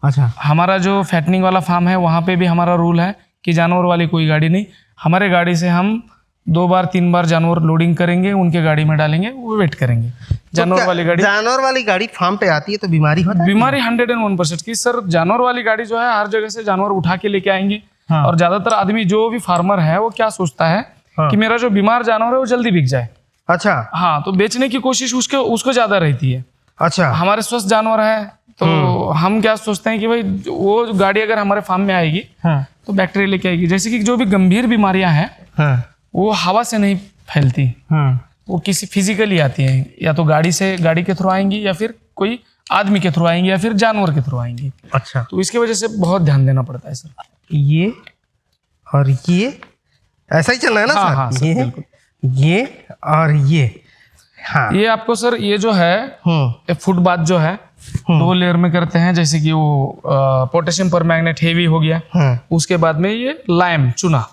Speaker 2: अच्छा
Speaker 1: हमारा जो फैटनिंग वाला फार्म है वहाँ पे भी हमारा रूल है कि जानवर वाली कोई गाड़ी नहीं। हमारे गाड़ी से हम 2 बार 3 बार जानवर लोडिंग करेंगे, उनके गाड़ी में डालेंगे, वो वेट करेंगे। जानवर वाली गाड़ी,
Speaker 2: जानवर वाली गाड़ी फार्म पे आती है तो बीमारी होता है?
Speaker 1: बीमारी 101% की सर। जानवर वाली गाड़ी जो है हर जगह से जानवर उठा के लेके आएंगे।
Speaker 2: हाँ।
Speaker 1: और ज्यादातर आदमी जो भी फार्मर है वो क्या सोचता है कि मेरा जो बीमार जानवर है वो जल्दी बिक जाए।
Speaker 2: अच्छा
Speaker 1: हाँ, तो बेचने की कोशिश उसको ज्यादा रहती है।
Speaker 2: अच्छा
Speaker 1: हमारे स्वस्थ जानवर है तो हम क्या सोचते हैं कि भाई वो गाड़ी अगर हमारे फार्म में आएगी तो बैक्टीरिया लेके आएगी। जैसे कि जो भी गंभीर बीमारियां हैं वो हवा से नहीं फैलती, वो किसी फिजिकली आती हैं, या तो गाड़ी के थ्रू आएंगी, या फिर कोई आदमी के थ्रू आएंगी, या फिर जानवर के थ्रू आएंगी।
Speaker 2: अच्छा
Speaker 1: तो इसकी वजह से बहुत ध्यान देना पड़ता है सर।
Speaker 2: ये और ये ऐसा ही चल रहा है ना
Speaker 1: हाँ,
Speaker 2: सर?
Speaker 1: हाँ, सर,
Speaker 2: ये
Speaker 1: बिल्कुल।
Speaker 2: ये और ये हाँ
Speaker 1: ये आपको सर ये जो है फुटबाथ जो है 2 लेयर में करते हैं। जैसे कि वो पोटेशियम परमैंगनेट हेवी हो गया, उसके बाद में ये लाइम चूना,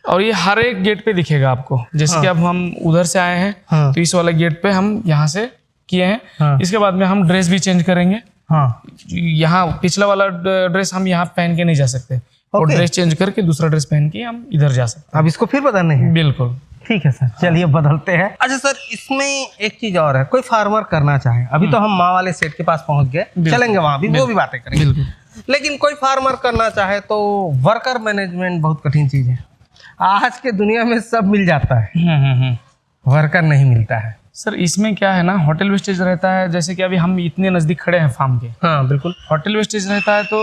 Speaker 1: और ये हर एक गेट पे दिखेगा आपको। जैसे कि अब हम उधर से आए हैं तो इस वाले गेट पे हम यहाँ से किए हैं। इसके बाद में हम ड्रेस भी चेंज करेंगे। यहाँ पिछला वाला ड्रेस हम यहाँ पहन के नहीं जा सकते, और ड्रेस चेंज करके दूसरा ड्रेस पहन के हम इधर जा सकते
Speaker 2: अब इसको फिर बदलने हैं?
Speaker 1: हैं। बिल्कुल
Speaker 2: ठीक है सर, चलिए बदलते हैं। अच्छा सर, इसमें एक चीज और है, कोई फार्मर करना चाहे, अभी तो हम माँ वाले सेट के पास पहुंच गए, चलेंगे वहां भी, वो भी बातें करेंगे। लेकिन कोई फार्मर करना चाहे तो वर्कर मैनेजमेंट बहुत कठिन चीज है। आज के दुनिया में सब मिल जाता है, वर्कर नहीं मिलता है।
Speaker 1: सर इसमें क्या है ना, होटल वेस्टेज रहता है। जैसे कि अभी हम इतने नज़दीक खड़े हैं फार्म के,
Speaker 2: हाँ बिल्कुल।
Speaker 1: होटल वेस्टेज रहता है तो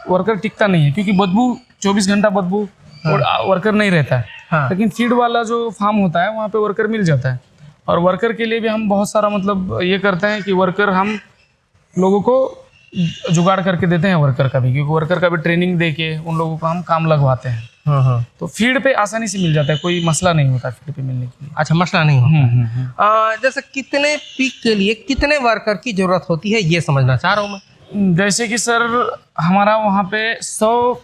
Speaker 1: वर्कर टिकता नहीं है, क्योंकि बदबू 24 घंटा बदबू और वर्कर नहीं रहता है। लेकिन फीड वाला जो फार्म होता है वहाँ पे वर्कर मिल जाता है। और वर्कर के लिए भी हम बहुत सारा मतलब ये करते हैं कि वर्कर हम लोगों को जुगाड़ करके देते हैं वर्कर का भी, क्योंकि वर्कर का भी ट्रेनिंग दे के उन लोगों को हम काम लगवाते हैं। तो फीड पे आसानी से मिल जाता है, कोई मसला नहीं होता फीड पे मिलने के लिए।
Speaker 2: अच्छा, मसला नहीं होता। जैसे कितने पीक के लिए कितने वर्कर की जरूरत होती है, ये समझना चाह रहा हूँ मैं।
Speaker 1: जैसे कि सर हमारा वहाँ पे 100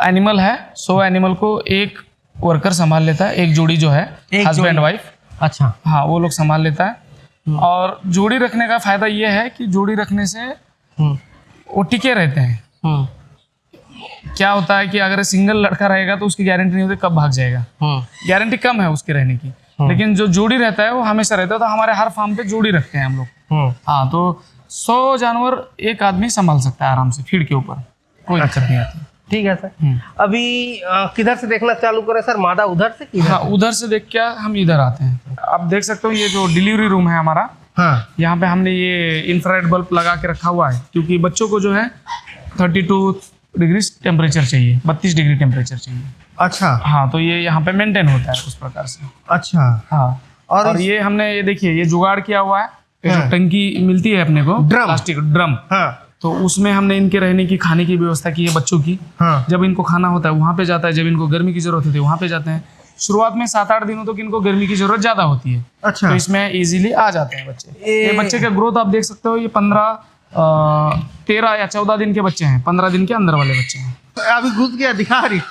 Speaker 1: एनिमल है, 100 एनिमल को एक वर्कर संभाल लेता है, एक जोड़ी जो है हस्बैंड वाइफ। अच्छा हाँ, वो लोग संभाल लेता है। और जोड़ी रखने का फायदा ये है कि जोड़ी रखने से वो टिके रहते हैं। क्या होता है कि अगर सिंगल लड़का रहेगा तो उसकी गारंटी नहीं होती कब भाग जाएगा, गारंटी कम है उसके रहने की। लेकिन जो जोड़ी रहता है वो हमेशा रहता है। तो हमारे हर फार्म पे जोड़ी रखते हैं हम लोग। हाँ, तो 100 जानवर एक आदमी संभाल सकता है आराम से फीड के ऊपर, कोई दिक्कत नहीं आती।
Speaker 2: ठीक है सर। अभी किधर से देखना चालू करें सर, मादा उधर से?
Speaker 1: हाँ, उधर से देख के हम इधर आते हैं। आप देख सकते हो ये जो डिलीवरी रूम है हमारा, यहाँ पे हमने ये इंफ्रारेड बल्ब लगा के रखा हुआ है, क्योंकि बच्चों को जो है 32 डिग्री टेम्परेचर चाहिए, 32 डिग्री टेम्परेचर चाहिए। अच्छा हाँ, तो ये यहाँ पे मेंटेन होता है उस प्रकार से। अच्छा हाँ, और ये हमने ये देखिए ये जुगाड़ किया हुआ है। जो टंकी मिलती है अपने को, प्लास्टिक ड्रम, तो उसमें हमने इनके रहने की, खाने की व्यवस्था की है बच्चों की। जब इनको खाना होता है वहाँ पे जाता है, जब इनको गर्मी की जरूरत होती है वहाँ पे जाते हैं। शुरुआत में 7-8 दिनों तक इनको गर्मी की जरूरत ज्यादा होती है,
Speaker 2: अच्छा
Speaker 1: तो इसमें इजीली आ जाते हैं बच्चे। ये बच्चे का ग्रोथ आप देख सकते हो, ये 13 या 14 दिन के बच्चे हैं, 15 दिन के अंदर वाले बच्चे हैं।
Speaker 2: अभी घुस गया, दिखा रही,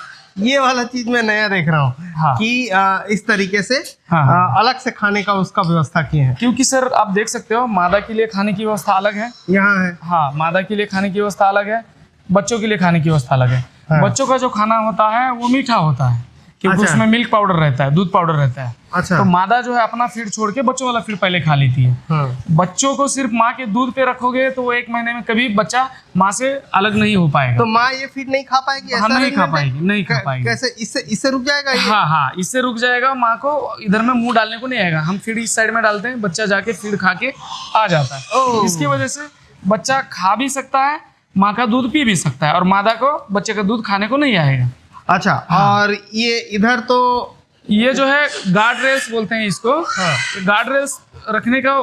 Speaker 2: ये वाला चीज मैं नया देख रहा हूँ।
Speaker 1: हाँ।
Speaker 2: कि इस तरीके से
Speaker 1: हाँ।
Speaker 2: अलग से खाने का उसका व्यवस्था किए हैं।
Speaker 1: क्योंकि सर आप देख सकते हो मादा के लिए खाने की व्यवस्था अलग है,
Speaker 2: यहाँ है।
Speaker 1: हाँ मादा के लिए खाने की व्यवस्था अलग है, बच्चों के लिए खाने की व्यवस्था अलग है।
Speaker 2: हाँ।
Speaker 1: बच्चों का जो खाना होता है वो मीठा होता है, क्योंकि
Speaker 2: अच्छा।
Speaker 1: उसमें मिल्क पाउडर रहता है, दूध पाउडर रहता है।
Speaker 2: अच्छा।
Speaker 1: तो मादा जो है अपना फीड छोड़ के बच्चों वाला फीड पहले खा लेती है।
Speaker 2: हाँ।
Speaker 1: बच्चों को सिर्फ माँ के दूध पे रखोगे तो वो 1 महीने में कभी बच्चा माँ से अलग नहीं हो पाएगा।
Speaker 2: तो माँ ये फीड नहीं खा पाएगी?
Speaker 1: हाँ,
Speaker 2: ऐसा
Speaker 1: नहीं खा
Speaker 2: arrangement है?
Speaker 1: पाएगी, नहीं खा पाएगी।
Speaker 2: कैसे? इससे रुक जाएगा ये?
Speaker 1: हाँ हाँ, इससे रुक जाएगा, माँ को इधर में मुंह डालने को नहीं आएगा। हम फीड इस साइड में डालते हैं, बच्चा जाके फीड खा के आ जाता है।
Speaker 2: ओह।
Speaker 1: इसकी वजह से बच्चा खा भी सकता है, माँ का दूध पी भी सकता है, और मादा को बच्चे का दूध खाने को नहीं आएगा।
Speaker 2: अच्छा। और ये इधर तो
Speaker 1: ये जो है गार्ड रेल्स बोलते हैं इसको।
Speaker 2: हाँ।
Speaker 1: गार्ड रेल्स रखने का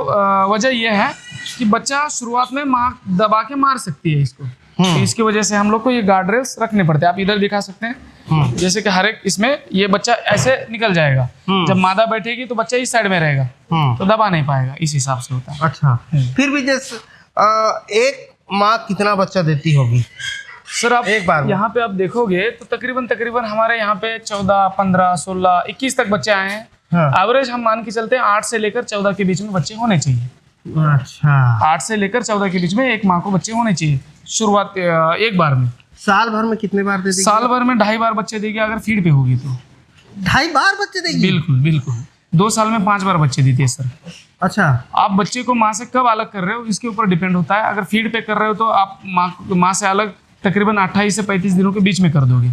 Speaker 1: वजह ये है कि बच्चा शुरुआत में माँ दबा के मार सकती है इसको, तो इसकी वजह से हम लोग को ये गार्ड रेल्स रखने पड़ते हैं। आप इधर दिखा सकते हैं, जैसे कि हर एक इसमें ये बच्चा ऐसे निकल जाएगा, जब मादा बैठेगी तो बच्चा इस साइड में रहेगा, तो दबा नहीं पाएगा, इस हिसाब से होता है।
Speaker 2: अच्छा। फिर भी जैसे एक माँ कितना बच्चा देती होगी
Speaker 1: सर आप
Speaker 2: एक बार में?
Speaker 1: यहाँ पे आप देखोगे तो तकरीबन हमारे यहाँ पे 14, 15, 16, 21 तक बच्चे आए हैं।
Speaker 2: हाँ।
Speaker 1: एवरेज हम मान के चलते हैं 8 से लेकर 14 के बीच में बच्चे होने चाहिए।
Speaker 2: अच्छा।
Speaker 1: 8 से लेकर 14 के बीच में एक माँ को बच्चे होने चाहिए शुरुआत एक बार में।
Speaker 2: साल भर में कितने बार दे देगी?
Speaker 1: साल भर में 2.5 बार बच्चे देगी अगर फीड पे होगी तो।
Speaker 2: 2.5 बार बच्चे देगी?
Speaker 1: बिल्कुल बिल्कुल। 2 साल में 5 बार बच्चे देती है सर।
Speaker 2: अच्छा।
Speaker 1: आप बच्चे को माँ से कब अलग कर रहे हो इसके ऊपर डिपेंड होता है। अगर फीड पे कर रहे हो तो आप माँ से अलग तकरीबन 28 से 35 दिनों के बीच में कर दोगे।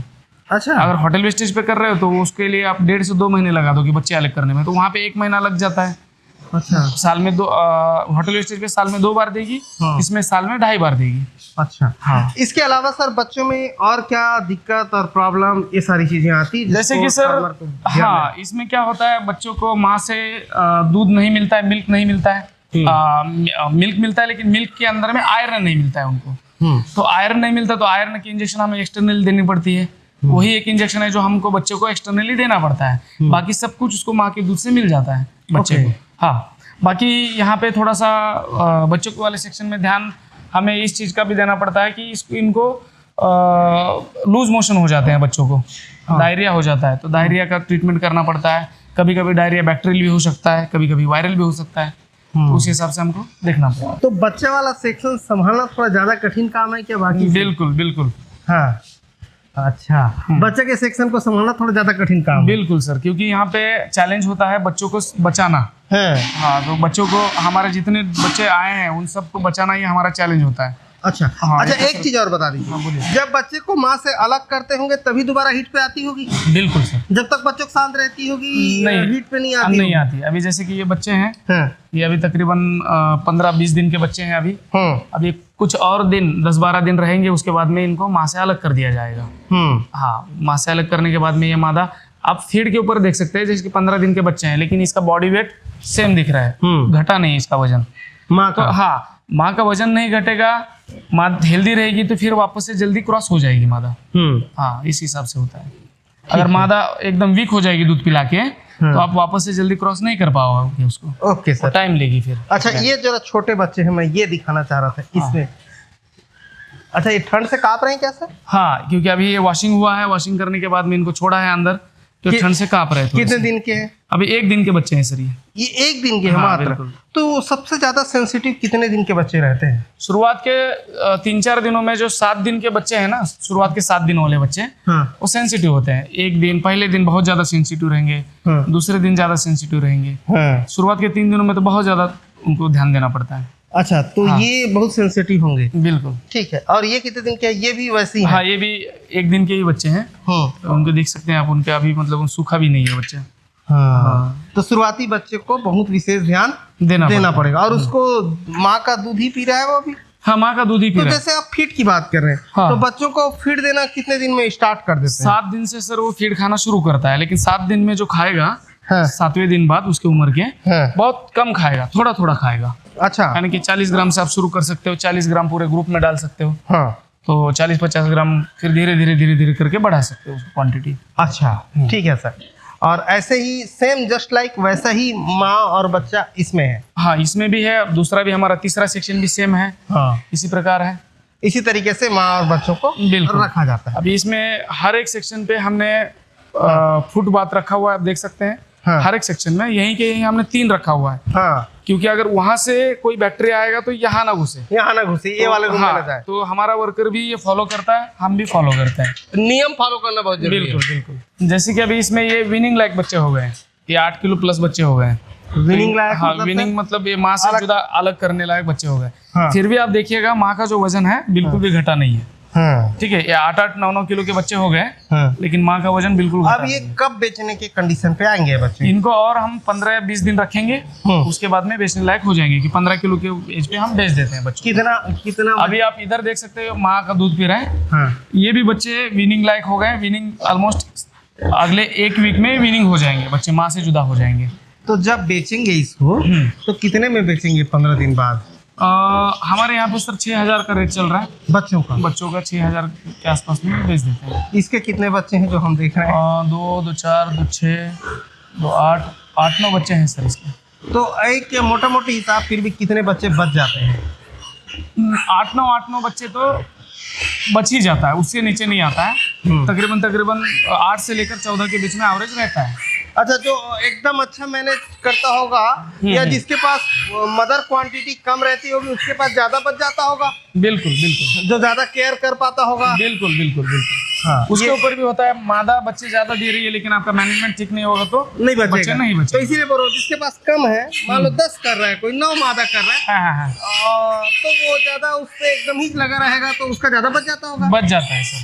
Speaker 2: अच्छा।
Speaker 1: अगर होटल वेस्टेज पे कर रहे हो तो उसके लिए आप 1.5 से 2 महीने लगा दोगे बच्चे अलग करने में, तो वहाँ पे 1 महीना लग जाता है।
Speaker 2: अच्छा।
Speaker 1: साल में होटल वेस्टेज पे साल में 2 बार देगी,
Speaker 2: हाँ।
Speaker 1: इसमें साल में 2.5 बार देगी।
Speaker 2: अच्छा।
Speaker 1: हाँ।
Speaker 2: इसके अलावा सर बच्चों में और क्या दिक्कत और प्रॉब्लम ये सारी चीजें आती है
Speaker 1: जैसे कि सर हाँ, इसमें क्या होता है, बच्चों को माँ से दूध नहीं मिलता है, मिल्क नहीं मिलता है। मिल्क मिलता है लेकिन मिल्क के अंदर में आयरन नहीं मिलता है उनको। तो आयरन नहीं मिलता तो आयरन की इंजेक्शन हमें एक्सटर्नली देनी पड़ती है। वही एक इंजेक्शन है जो हमको बच्चे को एक्सटर्नली देना पड़ता है। बाकी सब कुछ उसको माँ के दूध से मिल जाता है बच्चे को। हाँ, बाकी यहाँ पे थोड़ा सा बच्चों के वाले सेक्शन में ध्यान हमें इस चीज़ का भी देना पड़ता है कि इनको लूज मोशन हो जाते हैं बच्चों को, डायरिया हो जाता है, तो डायरिया का ट्रीटमेंट करना पड़ता है। कभी कभी डायरिया बैक्टीरियल भी हो सकता है, कभी कभी वायरल भी हो सकता है, तो उस हिसाब से हमको देखना पड़ेगा।
Speaker 2: तो बच्चे वाला सेक्शन संभालना थोड़ा ज्यादा कठिन काम है क्या बाकी से?
Speaker 1: बिल्कुल बिल्कुल।
Speaker 2: हाँ। अच्छा। बच्चे के सेक्शन को संभालना थोड़ा ज्यादा कठिन काम है।
Speaker 1: बिल्कुल सर, क्योंकि यहाँ पे चैलेंज होता है बच्चों को बचाना।
Speaker 2: है।
Speaker 1: हाँ, तो बच्चों को, हमारे जितने बच्चे आए हैं उन सबको बचाना ही हमारा चैलेंज होता है।
Speaker 2: अच्छा।
Speaker 1: हाँ,
Speaker 2: अच्छा,
Speaker 1: ये
Speaker 2: एक चीज और बता दीजिए।
Speaker 1: बोलिए।
Speaker 2: जब बच्चे को माँ से अलग करते होंगे तभी दोबारा हीट पे आती होगी?
Speaker 1: बिल्कुल सर।
Speaker 2: जब तक बच्चों को शांत रहती होगी
Speaker 1: नहीं,
Speaker 2: हीट पे नहीं
Speaker 1: अब
Speaker 2: आती?
Speaker 1: नहीं आती। अभी जैसे कि ये बच्चे हैं,
Speaker 2: हाँ।
Speaker 1: ये अभी तकरीबन 15-20 दिन के बच्चे हैं अभी।
Speaker 2: हाँ।
Speaker 1: अभी कुछ और दिन 10-12 दिन रहेंगे, उसके बाद में इनको माँ से अलग कर दिया जाएगा। हाँ, माँ से अलग करने के बाद में ये मादा, आप फीड के ऊपर देख सकते हैं जैसे कि 15 दिन के बच्चे हैं लेकिन इसका बॉडी वेट सेम दिख रहा है, घटा नहीं इसका वजन।
Speaker 2: माँ
Speaker 1: तो
Speaker 2: का?
Speaker 1: हाँ, माँ का वजन नहीं घटेगा, माँ हेल्दी रहेगी तो फिर वापस से जल्दी क्रॉस हो जाएगी मादा। हाँ, इस हिसाब से होता है। अगर मादा एकदम वीक हो जाएगी दूध पिला के तो आप वापस से जल्दी क्रॉस नहीं कर पाओगे उसको।
Speaker 2: Okay sir.
Speaker 1: टाइम लेगी फिर।
Speaker 2: अच्छा, ये जरा छोटे बच्चे हैं, मैं ये दिखाना चाह रहा था इसमें। अच्छा, ये ठंड से कांप रहे हैं क्या सर?
Speaker 1: हाँ, क्योंकि अभी ये वॉशिंग हुआ है, वॉशिंग करने के बाद में इनको छोड़ा है अंदर, तो ठंड से कांप रहे हैं।
Speaker 2: कितने दिन के हैं?
Speaker 1: अभी 1 दिन के बच्चे हैं सर ये
Speaker 2: 1 दिन के हैं
Speaker 1: हाँ,
Speaker 2: मात्र?
Speaker 1: बिल्कुल।
Speaker 2: तो सबसे ज्यादा सेंसिटिव कितने दिन के बच्चे रहते हैं?
Speaker 1: शुरुआत के 3-4 दिनों में जो 7 दिन के बच्चे हैं ना, शुरुआत के 7 दिन वाले बच्चे,
Speaker 2: हाँ।
Speaker 1: वो सेंसिटिव होते हैं। एक दिन, पहले दिन बहुत ज्यादा सेंसिटिव रहेंगे,
Speaker 2: हाँ।
Speaker 1: दूसरे दिन ज्यादा सेंसिटिव रहेंगे।
Speaker 2: हाँ।
Speaker 1: शुरुआत के 3 दिनों में तो बहुत ज्यादा उनको ध्यान देना पड़ता है।
Speaker 2: अच्छा, तो
Speaker 1: हाँ।
Speaker 2: ये बहुत सेंसिटिव होंगे।
Speaker 1: बिल्कुल।
Speaker 2: ठीक है। और ये कितने दिन के हैं? ये भी वैसे ही है?
Speaker 1: हाँ, ये भी 1 दिन के ही बच्चे हैं। तो उनको देख सकते हैं आप, उनके अभी मतलब सूखा भी नहीं है बच्चे।
Speaker 2: हाँ। तो शुरुआती बच्चे को बहुत विशेष ध्यान देना पड़ेगा। और उसको माँ का दूध ही पी रहा है वो भी?
Speaker 1: हाँ, माँ का दूध ही पी
Speaker 2: तो
Speaker 1: रहा है।
Speaker 2: जैसे आप फीड की बात कर रहे हैं,
Speaker 1: हाँ।
Speaker 2: तो बच्चों को फीड देना कितने दिन में स्टार्ट कर देते हैं?
Speaker 1: 7 दिन से सर वो फीड खाना शुरू करता है, लेकिन 7 दिन में जो खाएगा,
Speaker 2: हाँ।
Speaker 1: 7वें दिन बाद उसके उम्र के,
Speaker 2: हाँ।
Speaker 1: बहुत कम खाएगा, थोड़ा थोड़ा खाएगा।
Speaker 2: अच्छा।
Speaker 1: यानी कि 40 ग्राम से आप शुरू कर सकते हो, 40 ग्राम पूरे ग्रुप में डाल सकते हो।
Speaker 2: हाँ।
Speaker 1: तो 40-50 ग्राम फिर धीरे धीरे करके बढ़ा सकते हो क्वांटिटी।
Speaker 2: अच्छा, ठीक है सर। और ऐसे ही सेम जस्ट लाइक वैसा ही माँ और बच्चा इसमें है।
Speaker 1: हाँ, इसमें भी है, दूसरा भी हमारा तीसरा सेक्शन भी सेम है।
Speaker 2: हाँ,
Speaker 1: इसी प्रकार है।
Speaker 2: इसी तरीके से माँ और बच्चों को
Speaker 1: बिल्कुल
Speaker 2: रखा जाता है।
Speaker 1: अभी इसमें हर एक सेक्शन पे हमने फुटबाथ रखा हुआ है, आप देख सकते हैं।
Speaker 2: हाँ।
Speaker 1: हर एक सेक्शन में यहीं के यहीं हमने 3 रखा हुआ है,
Speaker 2: हाँ,
Speaker 1: क्योंकि अगर वहां से कोई बैक्टीरिया आएगा तो यहाँ ना घुसे।
Speaker 2: यहाँ ना घुसे, ये वाले रूम में ना जाए।
Speaker 1: तो हमारा वर्कर भी ये फॉलो करता है, हम भी फॉलो करते हैं।
Speaker 2: नियम फॉलो करना बहुत जरूरी है।
Speaker 1: बिल्कुल बिल्कुल। जैसे कि अभी इसमें ये विनिंग लायक बच्चे हो गए हैं, ये 8 किलो प्लस बच्चे हो गए हैं।
Speaker 2: विनिंग लायक
Speaker 1: हाँ,
Speaker 2: मतलब
Speaker 1: विनिंग मतलब ये माँ से जुदा अलग करने लायक बच्चे हो गए।
Speaker 2: हाँ।
Speaker 1: फिर भी आप देखिएगा माँ का जो वजन है बिल्कुल भी घटा नहीं है।
Speaker 2: हाँ,
Speaker 1: ठीक है, ये 8-9 किलो के बच्चे हो गए,
Speaker 2: हाँ।
Speaker 1: लेकिन माँ का वजन बिल्कुल घटा
Speaker 2: अब ये कब बेचने के कंडीशन पे आएंगे बच्चे?
Speaker 1: इनको और हम 15-20 दिन रखेंगे, उसके बाद में बेचने लायक हो जाएंगे कि 15 किलो के एज पे हम बेच देते हैं बच्चों
Speaker 2: कितना कितना?
Speaker 1: अभी आप इधर देख सकते हो, माँ का दूध पी रहे हैं।
Speaker 2: हाँ,
Speaker 1: ये भी बच्चे विनिंग लायक हो गए। विनिंग ऑलमोस्ट अगले 1 वीक में विनिंग हो जाएंगे, बच्चे माँ से जुदा हो जाएंगे।
Speaker 2: तो जब बेचेंगे इसको तो कितने में बेचेंगे 15 दिन बाद?
Speaker 1: हमारे यहाँ पे सर 6,000 का रेट चल रहा है
Speaker 2: बच्चों का।
Speaker 1: बच्चों का 6,000 के आसपास में बेच देते हैं।
Speaker 2: इसके कितने बच्चे हैं जो हम देख रहे हैं?
Speaker 1: 2, 2, 4, 2, 6, 2, 8, 8-9 बच्चे हैं सर इसके।
Speaker 2: तो एक मोटा मोटी हिसाब फिर भी कितने बच्चे बच जाते हैं?
Speaker 1: 8-9 बच्चे तो बच ही जाता है, उससे नीचे नहीं आता है। तकरीबन 8 से लेकर 14 के बीच में एवरेज रहता है।
Speaker 2: अच्छा, जो एकदम अच्छा मैनेज करता होगा या जिसके पास मदर क्वांटिटी कम रहती होगी उसके पास ज्यादा बच जाता होगा।
Speaker 1: बिल्कुल बिल्कुल।
Speaker 2: जो ज्यादा केयर कर पाता होगा।
Speaker 1: बिल्कुल बिल्कुल बिल्कुल।
Speaker 2: हाँ,
Speaker 1: उसके ऊपर भी होता है, मादा बच्चे ज्यादा दे रही है लेकिन आपका मैनेजमेंट ठीक नहीं होगा तो
Speaker 2: नहीं
Speaker 1: बच्चे
Speaker 2: बचेगा।
Speaker 1: नहीं
Speaker 2: तो
Speaker 1: बचे।
Speaker 2: इसीलिए बोल रहा हूँ, जिसके पास कम है, मान लो 10 कर रहा है, कोई 9 मादा कर रहा है,
Speaker 1: हाँ हाँ हाँ,
Speaker 2: तो वो ज्यादा उससे एकदम ही लगा रहेगा तो उसका ज्यादा बच जाता होगा।
Speaker 1: बच जाता है सर,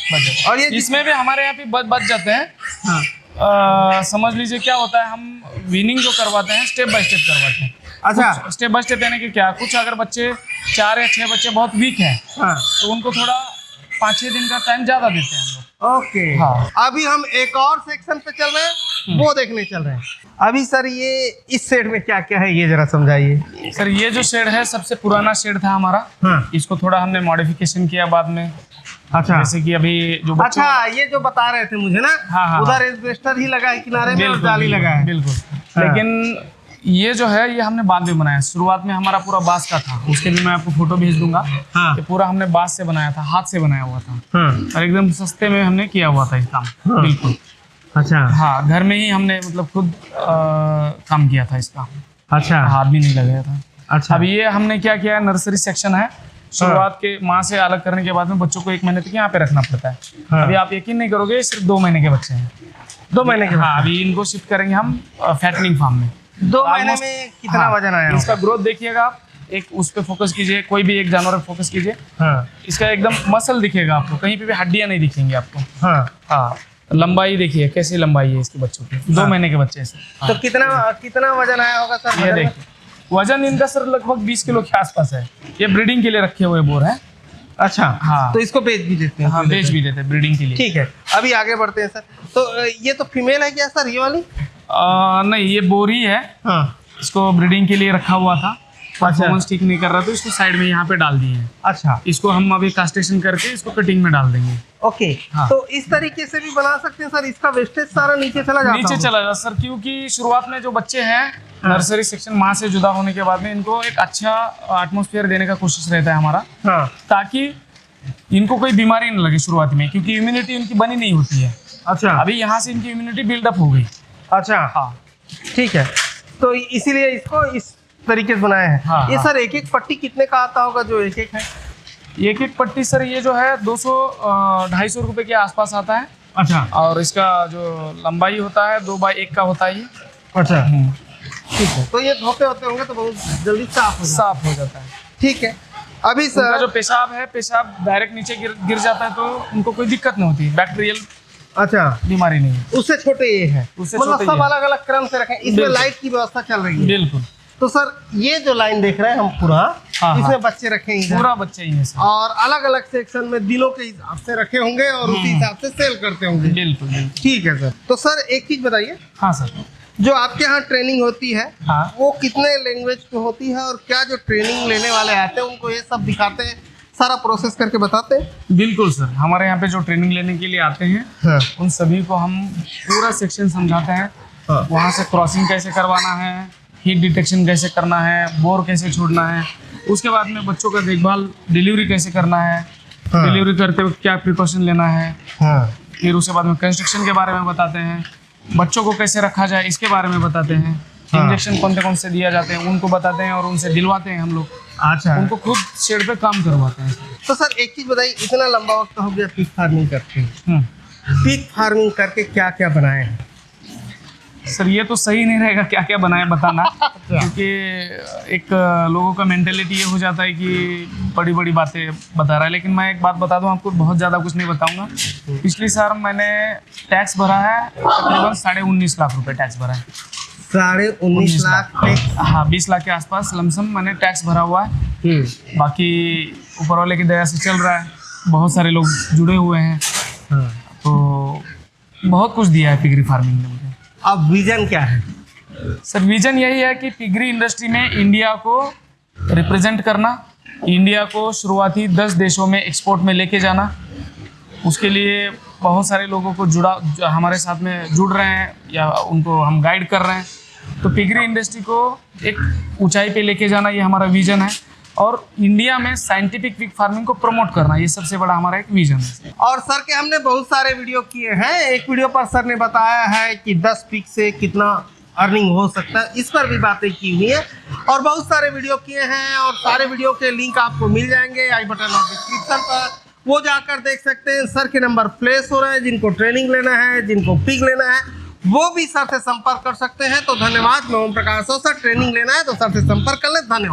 Speaker 1: बच जाता है।
Speaker 2: और ये
Speaker 1: इसमें भी हमारे यहाँ पे बच जाते हैं।
Speaker 2: हाँ,
Speaker 1: समझ लीजिए क्या होता है, हम विनिंग जो करवाते हैं स्टेप बाय स्टेप करवाते हैं।
Speaker 2: अच्छा,
Speaker 1: स्टेप बाय स्टेप यानी कि क्या, कुछ अगर बच्चे 4 या 6 बच्चे बहुत वीक हैं
Speaker 2: हाँ,
Speaker 1: तो उनको थोड़ा 5-6 दिन का टाइम ज्यादा देते हैं हम लोग।
Speaker 2: ओके।
Speaker 1: हाँ।
Speaker 2: अभी हम एक और सेक्शन पे चल रहे हैं, वो देखने चल रहे हैं। अभी सर ये इस शेड में क्या क्या है ये जरा समझाइए।
Speaker 1: सर ये जो शेड है सबसे पुराना शेड था हमारा।
Speaker 2: हाँ।
Speaker 1: इसको थोड़ा हमने मॉडिफिकेशन किया बाद में।
Speaker 2: अच्छा,
Speaker 1: जैसे कि अभी जो बच्चों
Speaker 2: अच्छा, ये जो बता रहे थे मुझे ना,
Speaker 1: हाँ, हाँ,
Speaker 2: उधर एस्बेस्टर ही लगा है किनारे में और जाली लगा है।
Speaker 1: बिल्कुल।
Speaker 2: हाँ।
Speaker 1: लेकिन ये जो है ये हमने बाद में बनाया, शुरुआत में हमारा पूरा बांस का था, उसके भी मैं आपको फोटो भेज दूंगा।
Speaker 2: हाँ।
Speaker 1: ये पूरा हमने बांस से बनाया था, हाथ से बनाया हुआ था
Speaker 2: हाँ,
Speaker 1: और एकदम सस्ते में हमने किया हुआ था ये काम।
Speaker 2: हाँ।
Speaker 1: बिल्कुल।
Speaker 2: अच्छा,
Speaker 1: हाँ, घर में ही हमने मतलब खुद काम किया था इसका,
Speaker 2: अच्छा,
Speaker 1: हाथ भी नहीं लगाया था।
Speaker 2: अच्छा।
Speaker 1: अब ये हमने क्या किया है, नर्सरी सेक्शन है, शुरुआत के माँ से अलग करने के बाद में बच्चों को 1 महीने तक यहाँ पे रखना पड़ता है।
Speaker 2: हाँ।
Speaker 1: अभी आप यकीन नहीं करोगे, सिर्फ 2 महीने के बच्चे हैं।
Speaker 2: 2 महीने के
Speaker 1: हाँ, अभी इनको शिफ्ट करेंगे हम फैटनिंग फार्म में।
Speaker 2: 2 महीने
Speaker 1: Almost-
Speaker 2: में कितना
Speaker 1: हाँ,
Speaker 2: वजन आया
Speaker 1: इसका ग्रोथ देखिएगा आप, एक उस पे फोकस कीजिए, कोई भी एक जानवर पे फोकस कीजिए,
Speaker 2: हाँ,
Speaker 1: इसका एकदम मसल दिखेगा आपको, कहीं पे भी हड्डियां नहीं दिखेंगी आपको।
Speaker 2: हाँ।
Speaker 1: हाँ, लंबाई देखिए कैसी लंबाई है इसके बच्चों की, 2 महीने के बच्चे से।
Speaker 2: तो कितना वजन आया होगा सर?
Speaker 1: ये
Speaker 2: वजन में?
Speaker 1: देखिए, वजन इनका सर लगभग 20 किलो के आसपास है। ये ब्रीडिंग के लिए रखे हुए बोर है।
Speaker 2: अच्छा,
Speaker 1: हाँ।
Speaker 2: तो इसको बेच भी देते हैं?
Speaker 1: हाँ, बेच भी देते हैं ब्रीडिंग के लिए।
Speaker 2: ठीक है, अभी आगे बढ़ते हैं सर। तो ये तो फीमेल है क्या सर, ये वाली?
Speaker 1: नहीं, ये बोरी है,
Speaker 2: हाँ,
Speaker 1: इसको ब्रीडिंग के लिए रखा हुआ था, परफॉर्मेंस ठीक नहीं कर रहा तो इसको साइड में यहाँ पे डाल दिए हैं।
Speaker 2: अच्छा,
Speaker 1: इसको हम अभी कास्टेशन करके इसको कटिंग में डाल देंगे।
Speaker 2: ओके।
Speaker 1: हाँ।
Speaker 2: तो इस तरीके से भी बना सकते हैं सर, इसका वेस्टेज सारा नीचे चला जाता
Speaker 1: नीचे
Speaker 2: होगा?
Speaker 1: चला जाता सर, क्योंकि शुरुआत में जो बच्चे हैं नर्सरी सेक्शन माँ से जुदा होने के बाद में इनको एक अच्छा एटमॉस्फेयर देने का कोशिश रहता है हमारा,
Speaker 2: हाँ,
Speaker 1: ताकि इनको कोई बीमारी न लगे शुरुआत में, क्योंकि इम्यूनिटी इनकी बनी नहीं होती है।
Speaker 2: अच्छा,
Speaker 1: अभी यहाँ से इनकी इम्यूनिटी बिल्डअप हो गई।
Speaker 2: अच्छा,
Speaker 1: हाँ,
Speaker 2: ठीक है। तो इसीलिए इसको इस तरीके से बनाया है।
Speaker 1: हाँ,
Speaker 2: ये
Speaker 1: हाँ।
Speaker 2: सर एक एक पट्टी कितने का आता होगा जो एक एक है?
Speaker 1: एक एक पट्टी सर ये जो है 200-250 रुपए के आसपास आता है।
Speaker 2: अच्छा,
Speaker 1: और इसका जो लंबाई होता है 2x1 का होता है ये।
Speaker 2: अच्छा,
Speaker 1: ठीक है,
Speaker 2: तो ये धोते होते होंगे तो बहुत जल्दी साफ हो जाता
Speaker 1: साफ हो जाता है।
Speaker 2: है। ठीक है, अभी
Speaker 1: उनका
Speaker 2: सर
Speaker 1: जो पेशाब है, पेशाब डायरेक्ट नीचे गिर जाता है तो उनको कोई दिक्कत नहीं होती, बैक्टीरियल
Speaker 2: अच्छा,
Speaker 1: बीमारी नहीं है।
Speaker 2: उससे छोटे ये है,
Speaker 1: उससे
Speaker 2: मतलब
Speaker 1: छोटे
Speaker 2: सब
Speaker 1: ये है।
Speaker 2: अलग अलग क्रम से रखें। इसमें
Speaker 1: बिल्कुल।
Speaker 2: लाइट की व्यवस्था चल रही है।
Speaker 1: बिल्कुल।
Speaker 2: तो सर ये जो लाइन देख रहे हैं हम पूरा,
Speaker 1: हाँ,
Speaker 2: इसमें
Speaker 1: हाँ।
Speaker 2: बच्चे रखे हैं
Speaker 1: पूरा बच्चे ही है सर।
Speaker 2: और अलग अलग सेक्शन में दिनों के हिसाब से रखे होंगे और उसी हिसाब से सेल करते होंगे।
Speaker 1: बिल्कुल बिल्कुल।
Speaker 2: ठीक है सर। तो सर एक चीज बताइए,
Speaker 1: हाँ सर।
Speaker 2: जो आपके यहाँ ट्रेनिंग होती है
Speaker 1: हाँ।
Speaker 2: वो कितने लैंग्वेज पे होती है और क्या जो ट्रेनिंग लेने वाले आते हैं उनको ये सब दिखाते हैं सारा प्रोसेस करके बताते हैं?
Speaker 1: बिल्कुल सर, हमारे यहाँ पे जो ट्रेनिंग लेने के लिए आते हैं
Speaker 2: हाँ।
Speaker 1: उन सभी को हम पूरा सेक्शन समझाते हैं।
Speaker 2: हाँ।
Speaker 1: वहाँ से क्रॉसिंग कैसे करवाना है, हीट डिटेक्शन कैसे करना है, बोर कैसे छोड़ना है, उसके बाद में बच्चों का देखभाल, डिलीवरी कैसे करना है,
Speaker 2: हाँ।
Speaker 1: डिलीवरी करते वक्त क्या प्रिकॉशन लेना है,
Speaker 2: हाँ।
Speaker 1: फिर उसके बाद में कंस्ट्रक्शन के बारे में बताते हैं, बच्चों को कैसे रखा जाए इसके बारे में बताते हैं,
Speaker 2: हाँ।
Speaker 1: इंजेक्शन कौन से दिया जाते हैं उनको बताते हैं और उनसे दिलवाते हैं हम लोग,
Speaker 2: अच्छा।
Speaker 1: उनको खुद शेड पे काम करवाते हैं।
Speaker 2: तो सर एक चीज बताइए, इतना लंबा वक्त हो गया पिग फार्मिंग करते हैं,
Speaker 1: हम्म।
Speaker 2: पिग फार्मिंग करके क्या क्या बनाए हैं?
Speaker 1: सर ये तो सही नहीं रहेगा क्या क्या बनाए बताना, क्योंकि एक लोगों का मेंटेलिटी ये हो जाता है कि बड़ी बड़ी बातें बता रहा है, लेकिन मैं एक बात बता दूं आपको, बहुत ज़्यादा कुछ नहीं बताऊंगा। पिछली साल मैंने टैक्स भरा है तकरीबन 19.5 लाख रुपए टैक्स भरा है।
Speaker 2: 19.5 लाख टैक्स?
Speaker 1: हाँ, 20 लाख के आसपास लमसम मैंने टैक्स भरा हुआ है। बाकी ऊपर वाले की दया से चल रहा है, बहुत सारे लोग जुड़े हुए हैं,
Speaker 2: हाँ।
Speaker 1: तो बहुत कुछ दिया है पिगरी फार्मिंग ने मुझे।
Speaker 2: अब विजन क्या है?
Speaker 1: सर विजन यही है कि पिगरी इंडस्ट्री में इंडिया को रिप्रेजेंट करना, इंडिया को शुरुआती 10 देशों में एक्सपोर्ट में लेके जाना। उसके लिए बहुत सारे लोगों को जो हमारे साथ में जुड़ रहे हैं या उनको हम गाइड कर रहे हैं, तो पिगरी इंडस्ट्री को एक ऊंचाई पे लेके जाना, ये हमारा विजन है। और इंडिया में साइंटिफिक पिग फार्मिंग को प्रमोट करना, ये सबसे बड़ा हमारा एक विजन है।
Speaker 2: और सर के हमने बहुत सारे वीडियो किए हैं, एक वीडियो पर सर ने बताया है कि 10 पिग से कितना अर्निंग हो सकता है, इस पर भी बातें की हुई है। और बहुत सारे वीडियो किए हैं और सारे वीडियो के लिंक आपको मिल जाएंगे आई बटन और डिस्क्रिप्शन पर, वो जाकर देख सकते हैं। सर के नंबर प्लेस हो रहे हैं, जिनको ट्रेनिंग लेना है, जिनको पिग लेना है, वो भी सर से संपर्क कर सकते हैं। तो धन्यवाद, मैं ओम प्रकाश हूं। सर ट्रेनिंग लेना है तो सर से संपर्क कर लें। धन्यवाद।